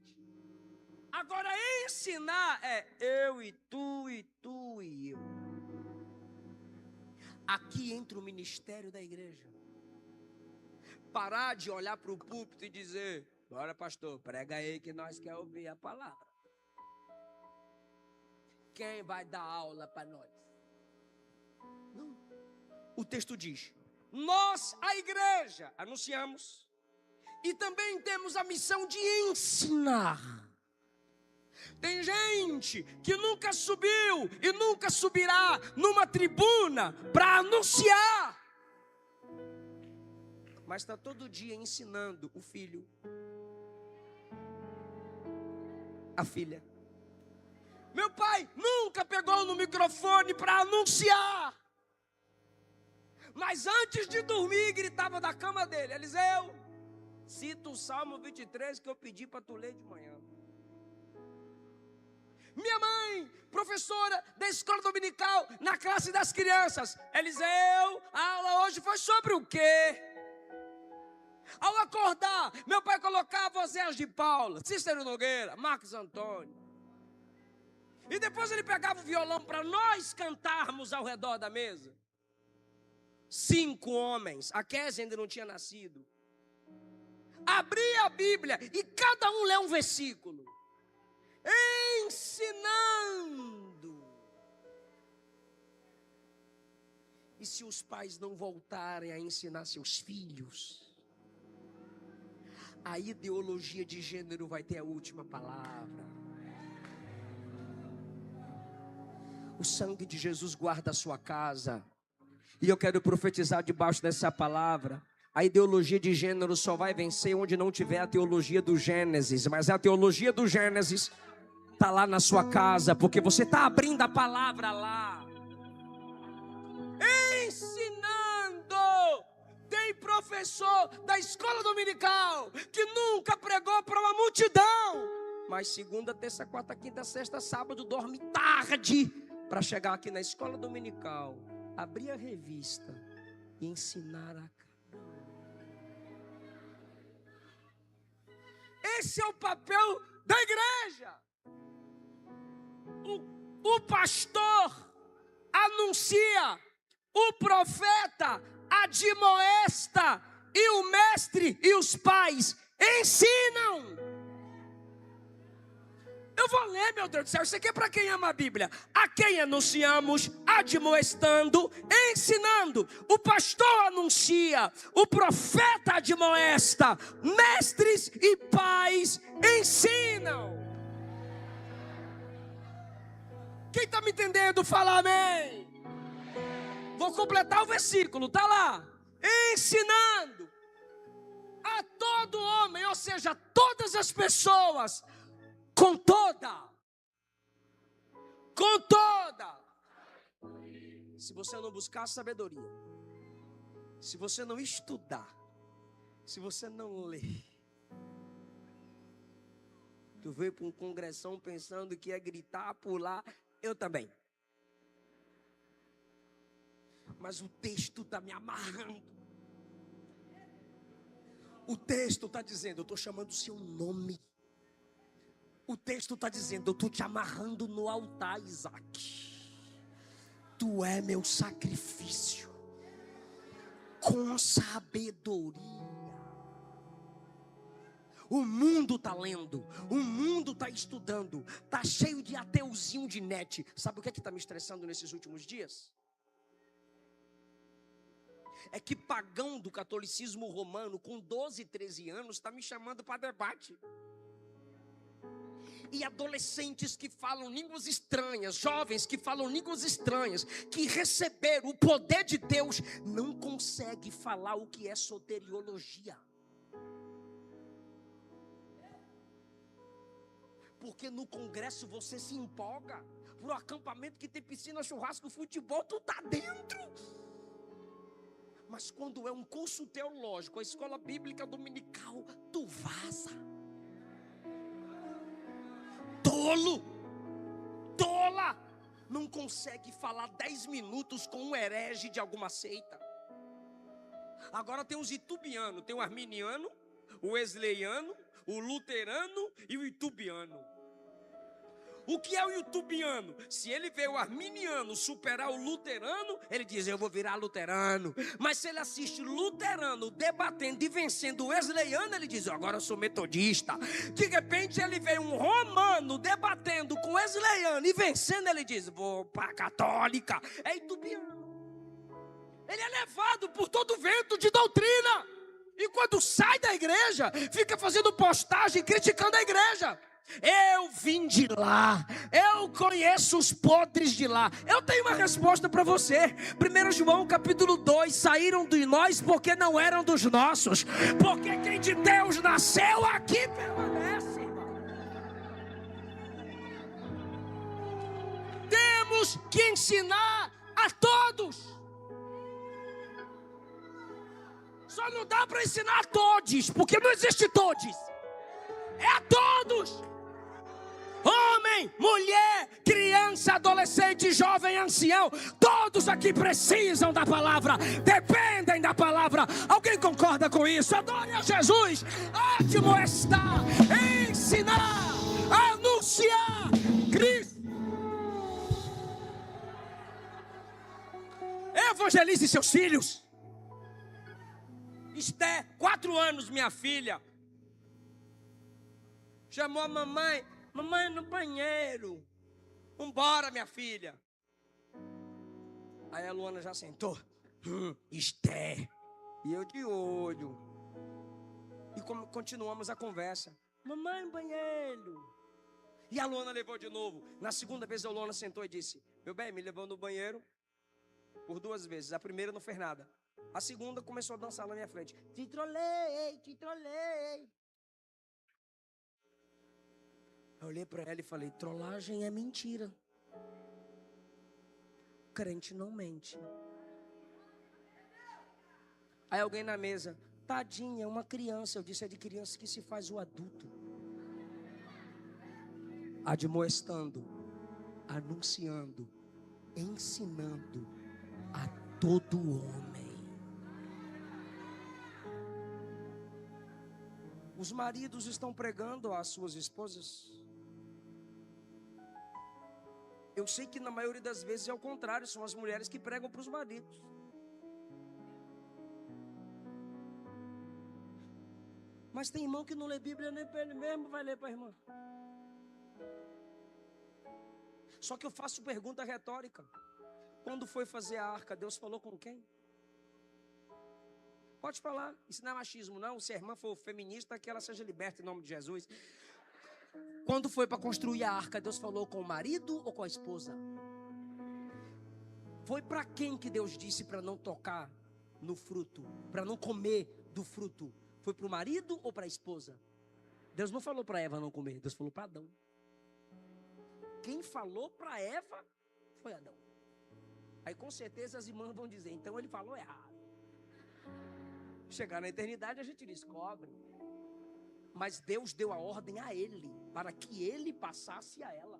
A: Agora ensinar é eu e tu e tu e eu. Aqui entra o ministério da igreja. Parar de olhar para o púlpito e dizer, bora pastor, prega aí que nós queremos ouvir a palavra. Quem vai dar aula para nós? Não. O texto diz, nós, a igreja, anunciamos. E também temos a missão de ensinar. Tem gente que nunca subiu e nunca subirá numa tribuna para anunciar. Mas está todo dia ensinando o filho, a filha. Meu pai nunca pegou no microfone para anunciar. Mas antes de dormir gritava da cama dele, Eliseu, cita o Salmo 23 que eu pedi para tu ler de manhã. Minha mãe, professora da escola dominical, na classe das crianças. Eliseu, a aula hoje foi sobre o quê? Ao acordar, meu pai colocava Oséias de Paula, Cícero Nogueira, Marcos Antônio. E depois ele pegava o violão para nós cantarmos ao redor da mesa. 5 homens, a Kézia ainda não tinha nascido. abrir a Bíblia e cada um lê um versículo. Ensinando. E se os pais não voltarem a ensinar seus filhos, a ideologia de gênero vai ter a última palavra. O sangue de Jesus guarda a sua casa. E eu quero profetizar debaixo dessa palavra. A ideologia de gênero só vai vencer onde não tiver a teologia do Gênesis. Mas a teologia do Gênesis está lá na sua casa, porque você está abrindo a palavra lá. Ensinando. Tem professor da escola dominical que nunca pregou para uma multidão, mas segunda, terça, quarta, quinta, sexta, sábado dorme tarde para chegar aqui na escola dominical, abrir a revista e ensinar a cada um. Esse é o papel da igreja. O pastor anuncia, o profeta admoesta, e o mestre e os pais ensinam. Eu vou ler, meu Deus do céu, isso aqui é para quem ama a Bíblia. A quem anunciamos, admoestando, ensinando. O pastor anuncia, o profeta admoesta, mestres e pais ensinam. Quem está me entendendo, fala amém. Vou completar o versículo, está lá. Ensinando a todo homem, ou seja, todas as pessoas, com toda. Se você não buscar sabedoria, se você não estudar, se você não ler, tu veio para um congressão pensando que ia gritar, pular, eu também. Mas o texto está me amarrando. O texto está dizendo, eu estou chamando o seu nome. O texto está dizendo, eu estou te amarrando no altar, Isaac. Tu é meu sacrifício. Com sabedoria. O mundo está lendo, o mundo está estudando, está cheio de ateuzinho de net. Sabe o que está me estressando nesses últimos dias? É que pagão do catolicismo romano com 12, 13 anos está me chamando para debate. E adolescentes que falam línguas estranhas, jovens que falam línguas estranhas, que receberam o poder de Deus, não conseguem falar o que é soteriologia. Porque no congresso você se empolga. Pro acampamento que tem piscina, churrasco, futebol, tu tá dentro. Mas quando é um curso teológico, a escola bíblica dominical, tu vaza. Tola, não consegue falar 10 minutos com um herege de alguma seita. Agora tem os itubianos, tem o arminiano, o wesleyano, o luterano e o itubiano. O que é o itubiano? Se ele vê o arminiano superar o luterano, ele diz, eu vou virar luterano. Mas se ele assiste luterano debatendo e vencendo o wesleyano, ele diz, agora eu sou metodista. De repente ele vê um romano debatendo com o wesleyano e vencendo, ele diz, vou para a católica. É itubiano. Ele é levado por todo vento de doutrina. E quando sai da igreja, fica fazendo postagem criticando a igreja. Eu vim de lá, eu conheço os podres de lá. Eu tenho uma resposta para você. 1 João capítulo 2, saíram de nós porque não eram dos nossos. Porque quem de Deus nasceu aqui permanece. Temos que ensinar a todos. Só não dá para ensinar a todos, porque não existe todos. É a todos. Homem, mulher, criança, adolescente, jovem, ancião, todos aqui precisam da palavra, dependem da palavra. Alguém concorda com isso? Adore a Jesus. Admoestar, ensinar, anunciar Cristo. Evangelize seus filhos. Esté, 4 anos, minha filha, Chamou a mamãe. Mamãe no banheiro. Vambora, minha filha. Aí a Luana já sentou. Esther. E eu de olho. E continuamos a conversa. Mamãe no banheiro. E a Luana levou de novo. Na segunda vez a Luana sentou e disse: meu bem, me levou no banheiro por 2 vezes. A primeira não fez nada. A segunda começou a dançar na minha frente. Te trolei, te trolei. Eu olhei para ela e falei: trollagem é mentira. Crente não mente. Aí alguém na mesa: tadinha, é uma criança. Eu disse: é de criança que se faz o adulto. Admoestando, anunciando, ensinando a todo homem. Os maridos estão pregando às suas esposas. Eu sei que na maioria das vezes é o contrário, são as mulheres que pregam para os maridos. Mas tem irmão que não lê Bíblia nem para ele mesmo, vai ler para a irmã. Só que eu faço pergunta retórica. Quando foi fazer a arca, Deus falou com quem? Pode falar, isso não é machismo não. Se a irmã for feminista, que ela seja liberta em nome de Jesus. Quando foi para construir a arca, Deus falou com o marido ou com a esposa? Foi para quem que Deus disse para não tocar no fruto, para não comer do fruto? Foi para o marido ou para a esposa? Deus não falou para Eva não comer, Deus falou para Adão. Quem falou para Eva foi Adão. Aí com certeza as irmãs vão dizer: então ele falou errado. Chegar na eternidade a gente descobre. Mas Deus deu a ordem a ele, para que ele passasse a ela.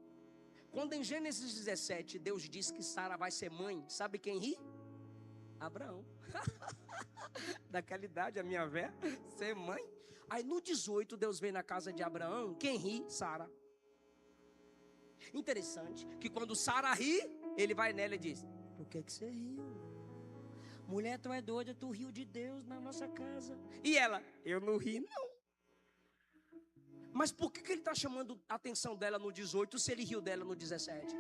A: Quando em Gênesis 17 Deus diz que Sara vai ser mãe, sabe quem ri? Abraão. Daquela idade, a minha véia, ser mãe. Aí no 18 Deus vem na casa de Abraão, quem ri? Sara. Interessante que quando Sara ri, ele vai nela e diz: por que você riu? Mulher, tu é doida, tu riu de Deus na nossa casa. E ela: eu não ri não. Mas por que ele está chamando a atenção dela no 18 se ele riu dela no 17?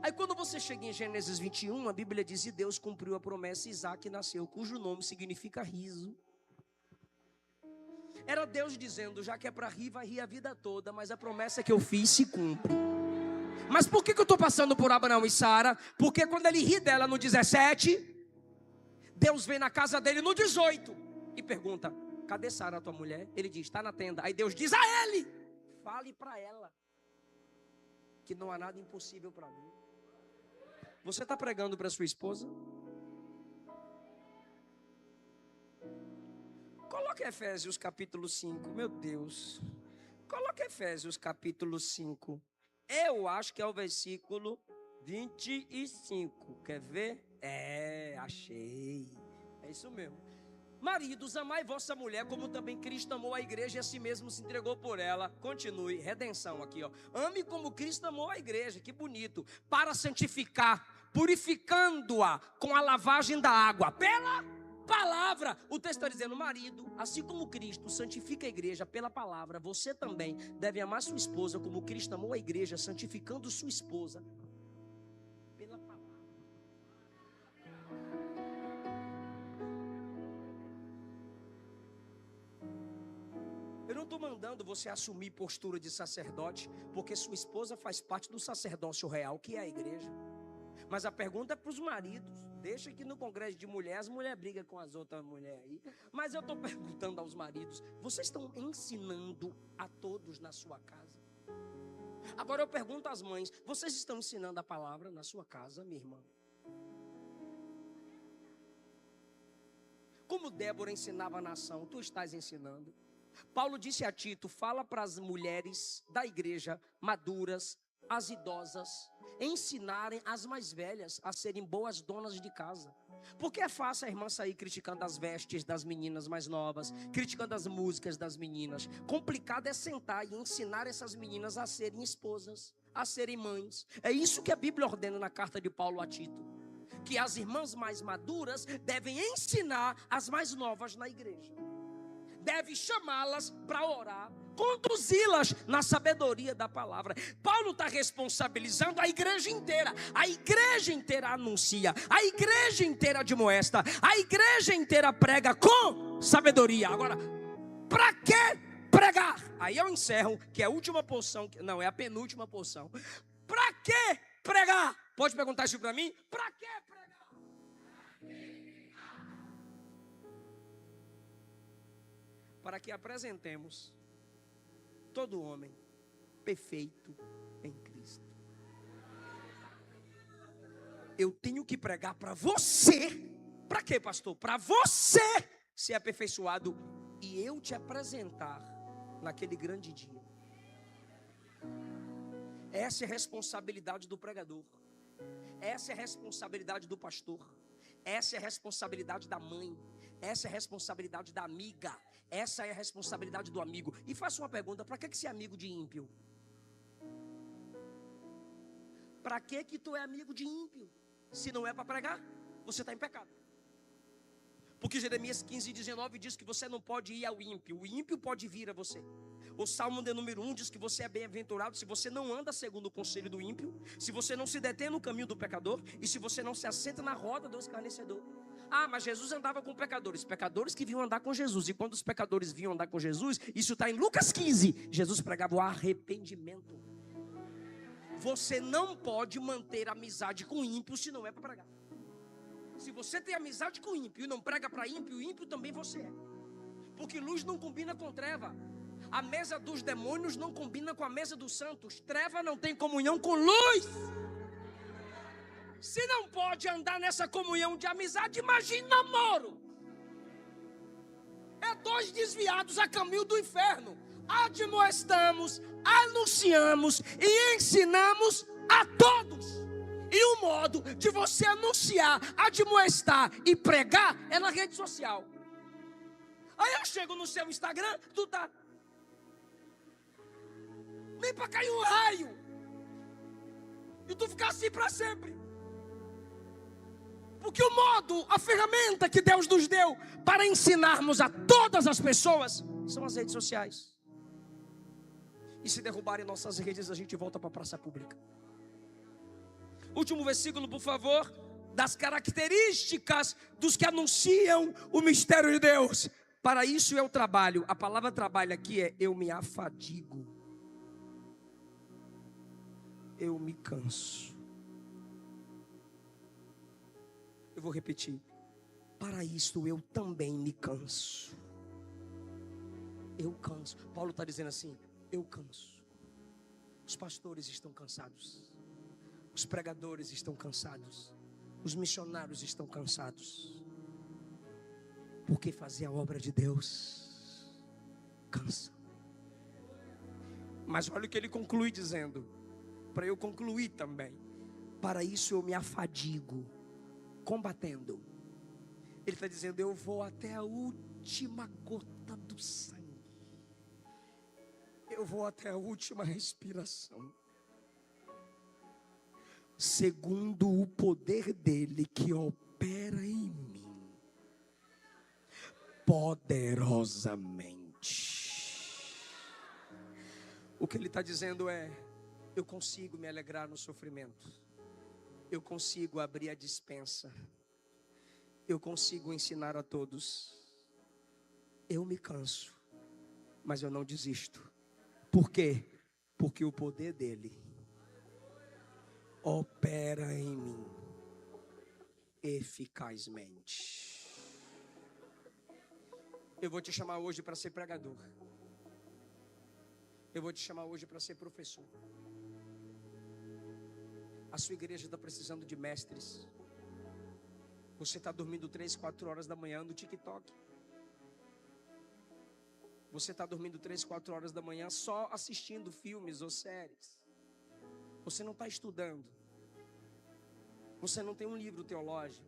A: Aí quando você chega em Gênesis 21, a Bíblia diz: e Deus cumpriu a promessa, Isaac nasceu, cujo nome significa riso. Era Deus dizendo: já que é para rir, vai rir a vida toda, mas a promessa que eu fiz se cumpre. Mas por que eu estou passando por Abraão e Sara? Porque quando ele ri dela no 17, Deus vem na casa dele no 18 e pergunta: cadê Sara, tua mulher? Ele diz: está na tenda. Aí Deus diz a ele: fale para ela que não há nada impossível para mim. Você está pregando para sua esposa? Coloque Efésios capítulo 5, meu Deus. Coloque Efésios capítulo 5. Eu acho que é o versículo 25. Quer ver? Achei. É isso mesmo. Maridos, amai vossa mulher como também Cristo amou a igreja e a si mesmo se entregou por ela. Continue, redenção aqui, ó. Ame como Cristo amou a igreja, que bonito. Para santificar, purificando-a com a lavagem da água pela palavra. O texto está dizendo: marido, assim como Cristo santifica a igreja pela palavra, você também deve amar sua esposa como Cristo amou a igreja, santificando sua esposa pela palavra. Eu não estou mandando você assumir postura de sacerdote, porque sua esposa faz parte do sacerdócio real, que é a igreja. Mas a pergunta é para os maridos. Deixa que no congresso de mulher, as mulheres brigam com as outras mulheres aí. Mas eu estou perguntando aos maridos: vocês estão ensinando a todos na sua casa? Agora eu pergunto às mães: vocês estão ensinando a palavra na sua casa, minha irmã? Como Débora ensinava a nação, tu estás ensinando? Paulo disse a Tito: fala para as mulheres da igreja maduras, as idosas, ensinarem as mais velhas a serem boas donas de casa. Porque é fácil a irmã sair criticando as vestes das meninas mais novas, criticando as músicas das meninas. Complicado é sentar e ensinar essas meninas a serem esposas, a serem mães. É isso que a Bíblia ordena na carta de Paulo a Tito, que as irmãs mais maduras devem ensinar as mais novas na igreja. deve chamá-las para orar, conduzi-las na sabedoria da palavra. Paulo está responsabilizando a igreja inteira. A igreja inteira anuncia, a igreja inteira admoesta, a igreja inteira prega com sabedoria. Agora, para que pregar? Aí eu encerro, que é a última porção, não, é a penúltima porção. Para que pregar? Pode perguntar isso para mim? Para que pregar? Para que apresentemos todo homem perfeito em Cristo. Eu tenho que pregar para você. Para quê, pastor? Para você ser aperfeiçoado e eu te apresentar naquele grande dia. Essa é a responsabilidade do pregador. Essa é a responsabilidade do pastor. Essa é a responsabilidade da mãe. Essa é a responsabilidade da amiga. Essa é a responsabilidade do amigo. E faço uma pergunta: para que ser amigo de ímpio? Para que tu é amigo de ímpio? Se não é para pregar, você está em pecado. Porque Jeremias 15:19 diz que você não pode ir ao ímpio. O ímpio pode vir a você. O Salmo de número 1 diz que você é bem-aventurado se você não anda segundo o conselho do ímpio, se você não se detém no caminho do pecador e se você não se assenta na roda do escarnecedor. Ah, mas Jesus andava com pecadores. Pecadores que vinham andar com Jesus. E quando os pecadores vinham andar com Jesus, isso está em Lucas 15. Jesus pregava o arrependimento. Você não pode manter amizade com ímpio se não é para pregar. Se você tem amizade com ímpio e não prega para ímpio, ímpio também você é. Porque luz não combina com treva. A mesa dos demônios não combina com a mesa dos santos. Treva não tem comunhão com luz. Se não pode andar nessa comunhão de amizade, imagine namoro. É dois desviados a caminho do inferno. Admoestamos, anunciamos e ensinamos a todos. E o modo de você anunciar, admoestar e pregar é na rede social. Aí eu chego no seu Instagram, tu tá nem para cair um raio. E tu ficar assim para sempre. Porque o modo, a ferramenta que Deus nos deu para ensinarmos a todas as pessoas são as redes sociais. E se derrubarem nossas redes, a gente volta para a praça pública. Último versículo, por favor. Das características dos que anunciam o mistério de Deus. Para isso eu trabalho. A palavra trabalho aqui é: eu me afadigo. Eu me canso. Eu vou repetir. Para isto eu também me canso. Eu canso. Paulo está dizendo assim: eu canso. Os pastores estão cansados. Os pregadores estão cansados. Os missionários estão cansados. Porque fazer a obra de Deus cansa. Mas olha o que ele conclui dizendo, para eu concluir também: para isso eu me afadigo, combatendo. Ele está dizendo: eu vou até a última gota do sangue. Eu vou até a última respiração. Segundo o poder dele que opera em mim, poderosamente. O que ele está dizendo é: eu consigo me alegrar no sofrimento. Eu consigo abrir a despensa. Eu consigo ensinar a todos. Eu me canso, mas eu não desisto. Por quê? Porque o poder dele opera em mim eficazmente. Eu vou te chamar hoje para ser pregador. Eu vou te chamar hoje para ser professor. A sua igreja está precisando de mestres. Você está dormindo 3, 4 horas da manhã no TikTok. Você está dormindo 3, 4 horas da manhã só assistindo filmes ou séries. Você não está estudando. Você não tem um livro teológico.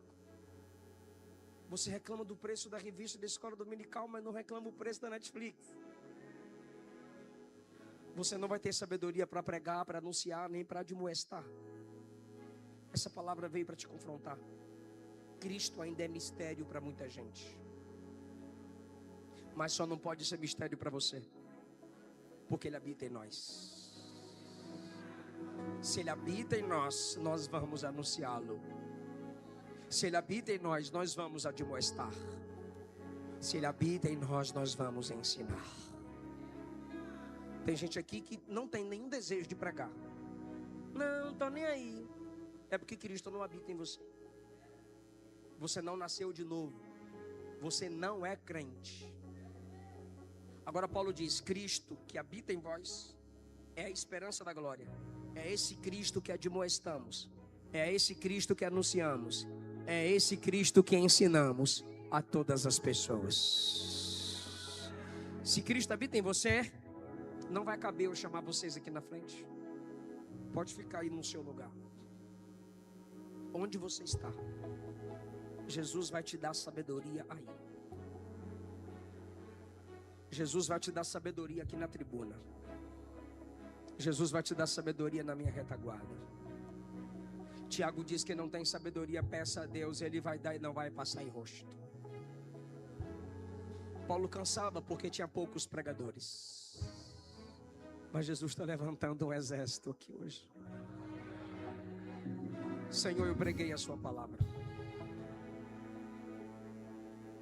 A: Você reclama do preço da revista da escola dominical, mas não reclama o preço da Netflix. Você não vai ter sabedoria para pregar, para anunciar, nem para admoestar. Essa palavra veio para te confrontar. Cristo ainda é mistério para muita gente. Mas só não pode ser mistério para você, porque Ele habita em nós. Se Ele habita em nós, nós vamos anunciá-lo. Se Ele habita em nós, nós vamos admoestar. Se Ele habita em nós, nós vamos ensinar. Tem gente aqui que não tem nenhum desejo de pregar. Não estou nem aí. É porque Cristo não habita em você. Você não nasceu de novo. Você não é crente. Agora Paulo diz: Cristo que habita em vós é a esperança da glória. É esse Cristo que admoestamos. É esse Cristo que anunciamos. É esse Cristo que ensinamos a todas as pessoas. Se Cristo habita em você, não vai caber eu chamar vocês aqui na frente. Pode ficar aí no seu lugar. Onde você está, Jesus vai te dar sabedoria aí. Jesus vai te dar sabedoria aqui na tribuna. Jesus vai te dar sabedoria na minha retaguarda. Tiago diz que não tem sabedoria, peça a Deus, Ele vai dar e não vai passar em rosto. Paulo cansava porque tinha poucos pregadores. Mas Jesus está levantando um exército aqui hoje. Senhor, eu preguei a sua palavra.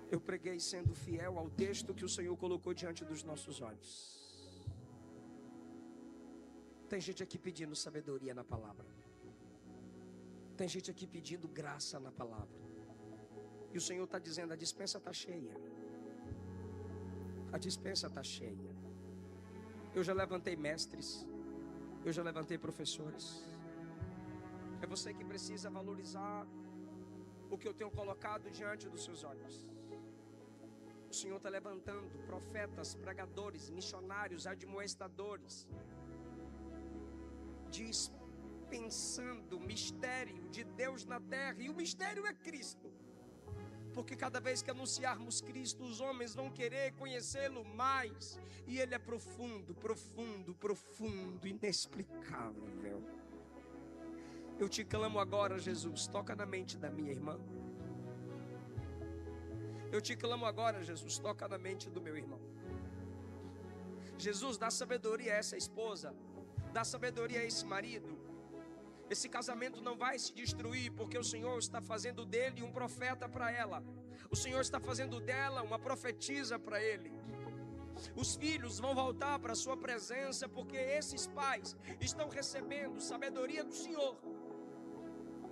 A: Eu preguei sendo fiel ao texto que o Senhor colocou diante dos nossos olhos. Tem gente aqui pedindo sabedoria na palavra. Tem gente aqui pedindo graça na palavra. E o Senhor está dizendo: a dispensa está cheia. A dispensa está cheia. Eu já levantei mestres. Eu já levantei professores. É você que precisa valorizar o que eu tenho colocado diante dos seus olhos. O Senhor está levantando profetas, pregadores, missionários, admoestadores, dispensando o mistério de Deus na terra. E o mistério é Cristo. Porque cada vez que anunciarmos Cristo, os homens vão querer conhecê-lo mais. E Ele é profundo, profundo, profundo, inexplicável. Eu te clamo agora, Jesus, toca na mente da minha irmã. Eu te clamo agora, Jesus, toca na mente do meu irmão. Jesus, dá sabedoria a essa esposa, dá sabedoria a esse marido. Esse casamento não vai se destruir, porque o Senhor está fazendo dele um profeta para ela. O Senhor está fazendo dela uma profetisa para ele. Os filhos vão voltar para a sua presença, porque esses pais estão recebendo sabedoria do Senhor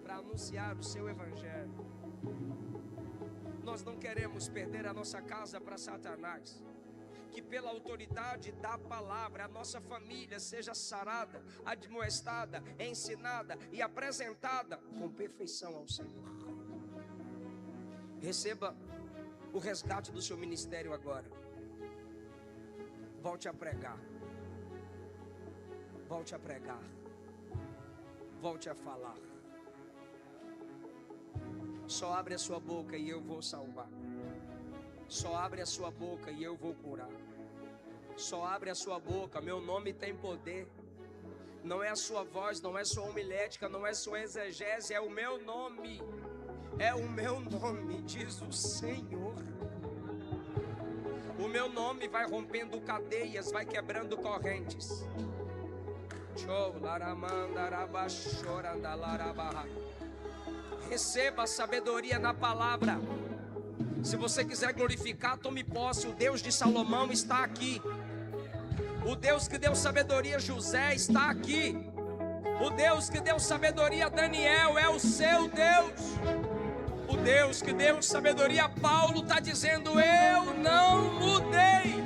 A: para anunciar o seu evangelho. Nós não queremos perder a nossa casa para Satanás. Que pela autoridade da palavra a nossa família seja sarada, admoestada, ensinada e apresentada com perfeição ao Senhor. Receba o resgate do seu ministério agora. Volte a pregar. Volte a pregar. Volte a falar. Só abre a sua boca e eu vou salvar. Só abre a sua boca e eu vou curar. Só abre a sua boca, meu nome tem poder. Não é a sua voz, não é sua homilética, não é sua exegese, é o meu nome. É o meu nome, diz o Senhor. O meu nome vai rompendo cadeias, vai quebrando correntes. Receba a sabedoria na palavra. Se você quiser glorificar, tome posse. O Deus de Salomão está aqui. O Deus que deu sabedoria a José está aqui. O Deus que deu sabedoria a Daniel é o seu Deus. O Deus que deu sabedoria a Paulo está dizendo: eu não mudei.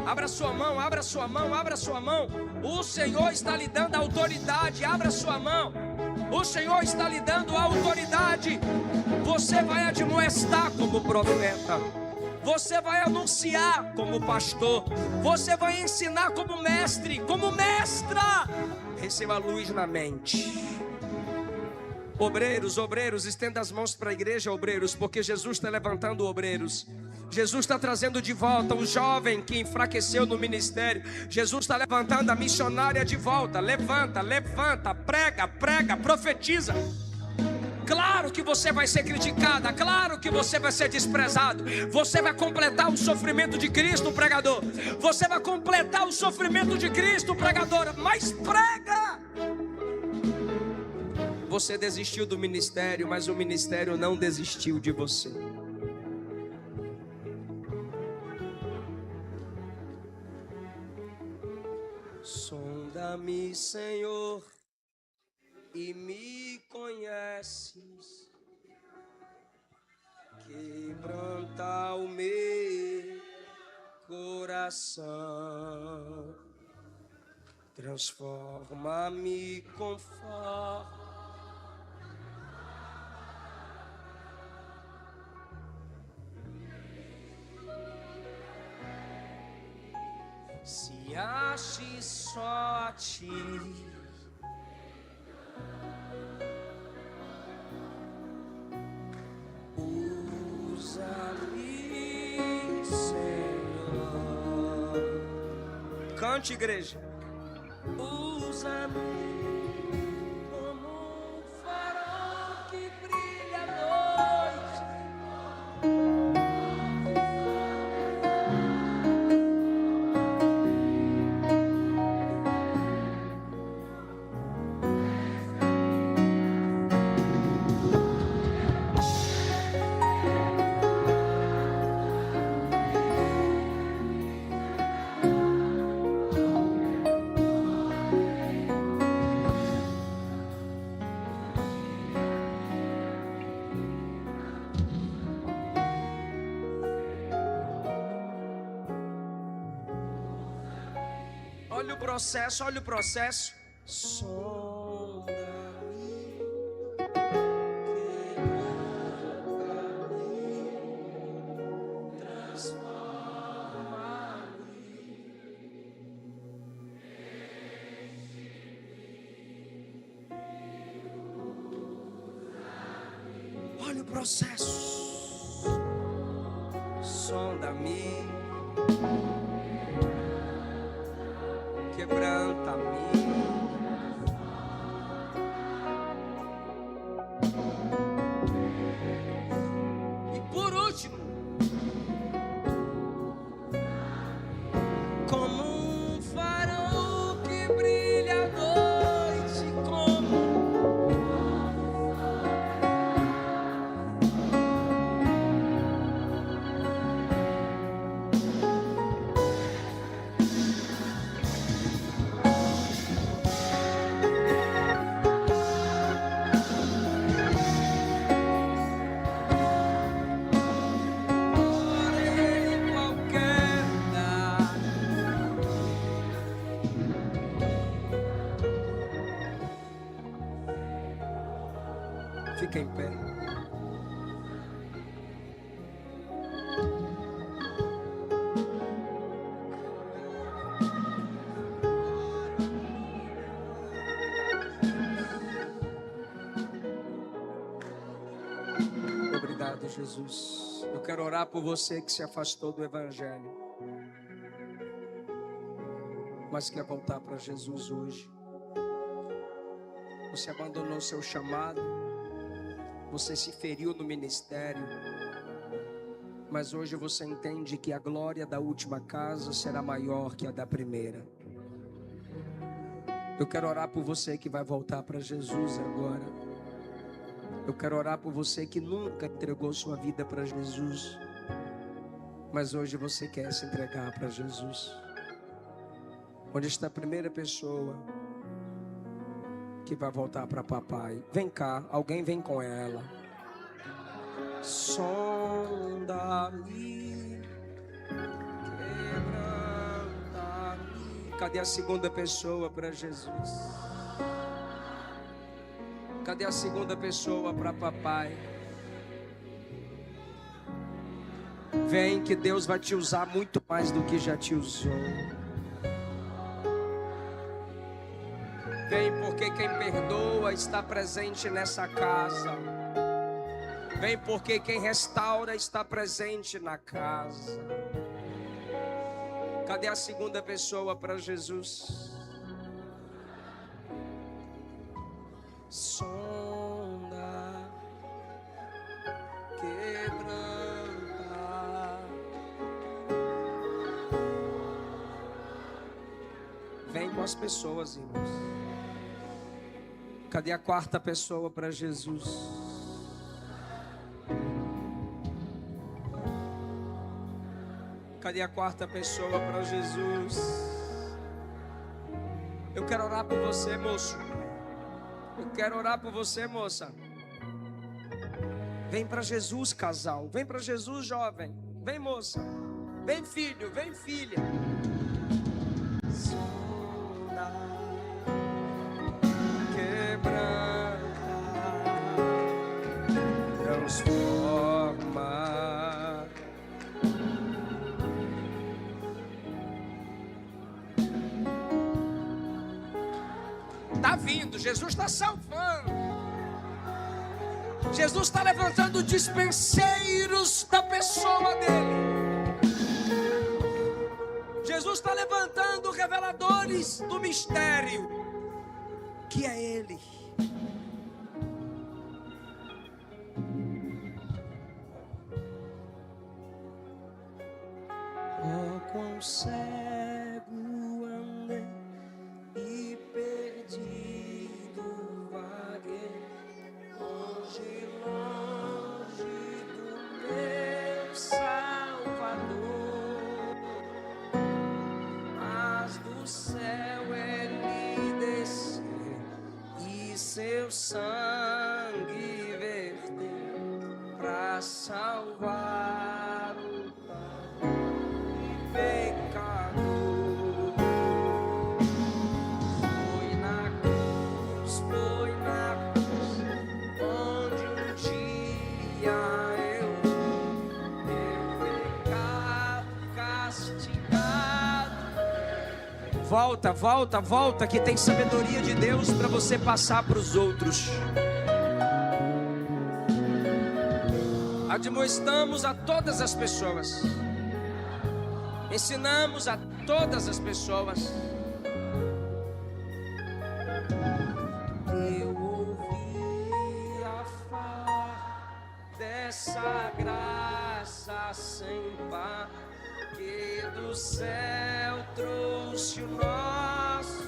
A: Abra sua mão, abra sua mão, abra sua mão. O Senhor está lhe dando autoridade. Abra sua mão. O Senhor está lhe dando autoridade. Você vai admoestar como profeta. Você vai anunciar como pastor. Você vai ensinar como mestre, como mestra. Receba a luz na mente. Obreiros, obreiros, estenda as mãos para a igreja, obreiros, porque Jesus está levantando obreiros. Jesus está trazendo de volta o jovem que enfraqueceu no ministério. Jesus está levantando a missionária de volta. Levanta, levanta, prega, prega, profetiza. Claro que você vai ser criticada, claro que você vai ser desprezado. Você vai completar o sofrimento de Cristo, pregador. Você vai completar o sofrimento de Cristo, pregadora. Mas prega! Você desistiu do ministério, mas o ministério não desistiu de você. Sonda-me, Senhor, e me conheces. Quebranta o meu coração. Transforma-me conforme se ache só a ti. Usa-me, Senhor. Cante, igreja. Usa-me como um farol que brilha à noite. Olha o processo, olha o processo. Sonda-me, quebranta-me, transforma-me. Olha o processo. Sonda-me, quebranta-me. E por último, como um farol que brilha à noite, como fica em pé. Obrigado, Jesus. Eu quero orar por você que se afastou do Evangelho, mas quer voltar para Jesus hoje. Você abandonou seu chamado, você se feriu no ministério, mas hoje você entende que a glória da última casa será maior que a da primeira. Eu quero orar por você que vai voltar para Jesus agora. Eu quero orar por você que nunca entregou sua vida para Jesus, mas hoje você quer se entregar para Jesus. Onde está a primeira pessoa que vai voltar para papai? Vem cá, alguém vem com ela. Sonda-me, quebranta-me. Cadê a segunda pessoa para Jesus? Cadê a segunda pessoa para papai? Vem que Deus vai te usar muito mais do que já te usou. Vem porque quem perdoa está presente nessa casa. Vem porque quem restaura está presente na casa. Cadê a segunda pessoa para Jesus? Sonda. as pessoas, irmãos. Cadê a quarta pessoa para Jesus? Cadê a quarta pessoa para Jesus? Eu quero orar por você, moço. Eu quero orar por você, moça. Vem para Jesus, casal. Vem para Jesus, jovem. Vem, moça. Vem, filho. Vem, filha. Quebranta, transforma. Está vindo, Jesus está salvando. Jesus está levantando dispenseiros da pessoa dele. Jesus está levantando reveladores do mistério que é Ele. Oh, quão cego andei e perdido vaguei, longe, longe do meu Salvador, mas do céu Ele desceu e seu sangue verteu para salvar o pecador. Foi na cruz, onde um dia eu meu pecado castigado. Volta, volta, volta, que tem sabedoria de Deus para você passar para os outros. Admoestamos a todas as pessoas. Ensinamos a todas as pessoas. Eu ouvia falar dessa graça sem par que do céu trouxe o nosso.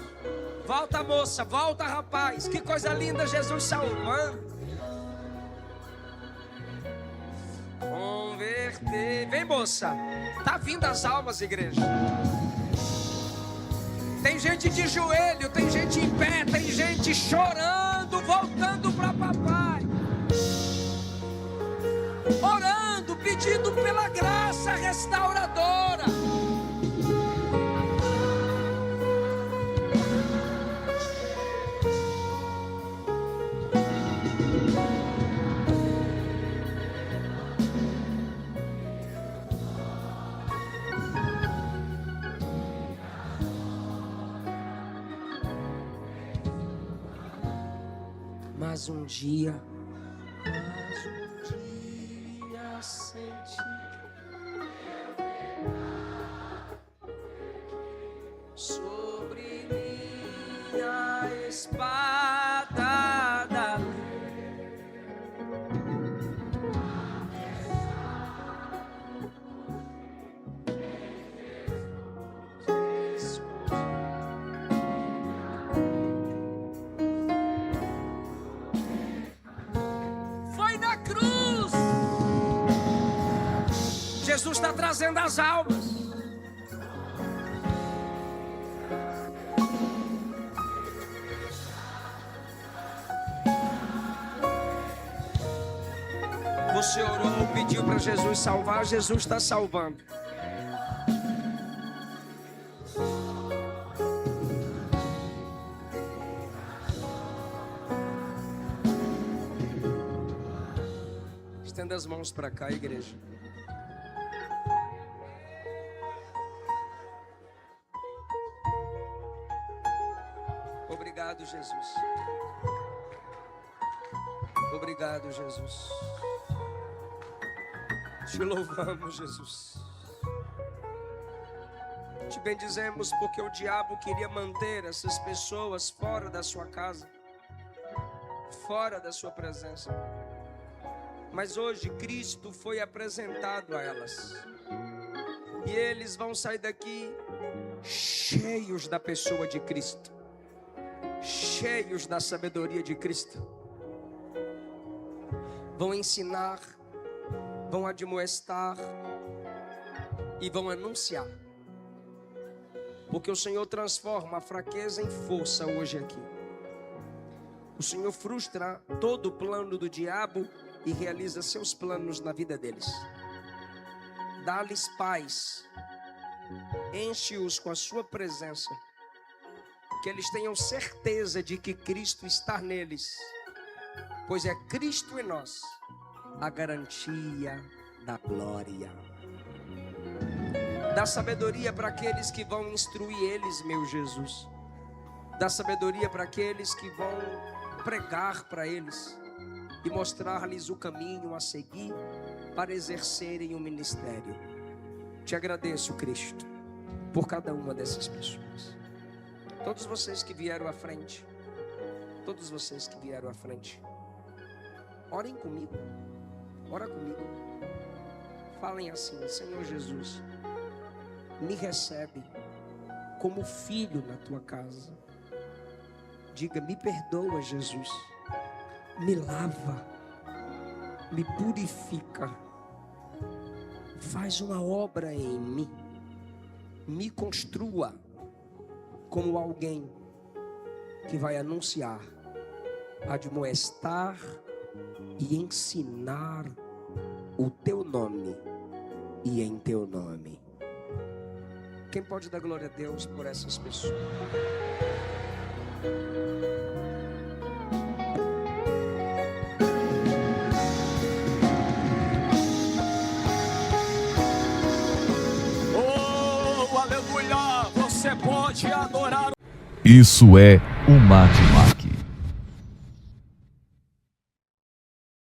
A: Volta, moça, volta, rapaz. Que coisa linda, Jesus salvando. Converter. Vem, moça. Tá vindo as almas, igreja. Tem gente de joelho, tem gente em pé, tem gente chorando, voltando para papai. Orando, pedindo pela graça restauradora. Mas um dia senti sobre minha espada da lei. Foi na cruz. Jesus está trazendo as almas. Você orou, pediu para Jesus salvar, Jesus está salvando. Estenda as mãos para cá, igreja. Obrigado, Jesus. Obrigado, Jesus. Te louvamos, Jesus. Te bendizemos porque o diabo queria manter essas pessoas fora da sua casa, fora da sua presença. Mas hoje Cristo foi apresentado a elas. E eles vão sair daqui cheios da pessoa de Cristo, cheios da sabedoria de Cristo, vão ensinar, vão admoestar e vão anunciar. Porque o Senhor transforma a fraqueza em força hoje aqui. O Senhor frustra todo o plano do diabo e realiza seus planos na vida deles. Dá-lhes paz, enche-os com a sua presença, que eles tenham certeza de que Cristo está neles, pois é Cristo em nós a garantia da glória. Dá sabedoria para aqueles que vão instruir eles, meu Jesus. Dá sabedoria para aqueles que vão pregar para eles e mostrar-lhes o caminho a seguir para exercerem o ministério. Te agradeço, Cristo, por cada uma dessas pessoas. Todos vocês que vieram à frente, todos vocês que vieram à frente, orem comigo, ora comigo. Falem assim: Senhor Jesus, me recebe como filho na tua casa. Diga: me perdoa, Jesus, me lava, me purifica, faz uma obra em mim, me construa como alguém que vai anunciar, admoestar e ensinar o teu nome e em teu nome. Quem pode dar glória a Deus por essas pessoas?
B: Oh, aleluia! Você pode adorar.
C: Isso é o Mate Mac.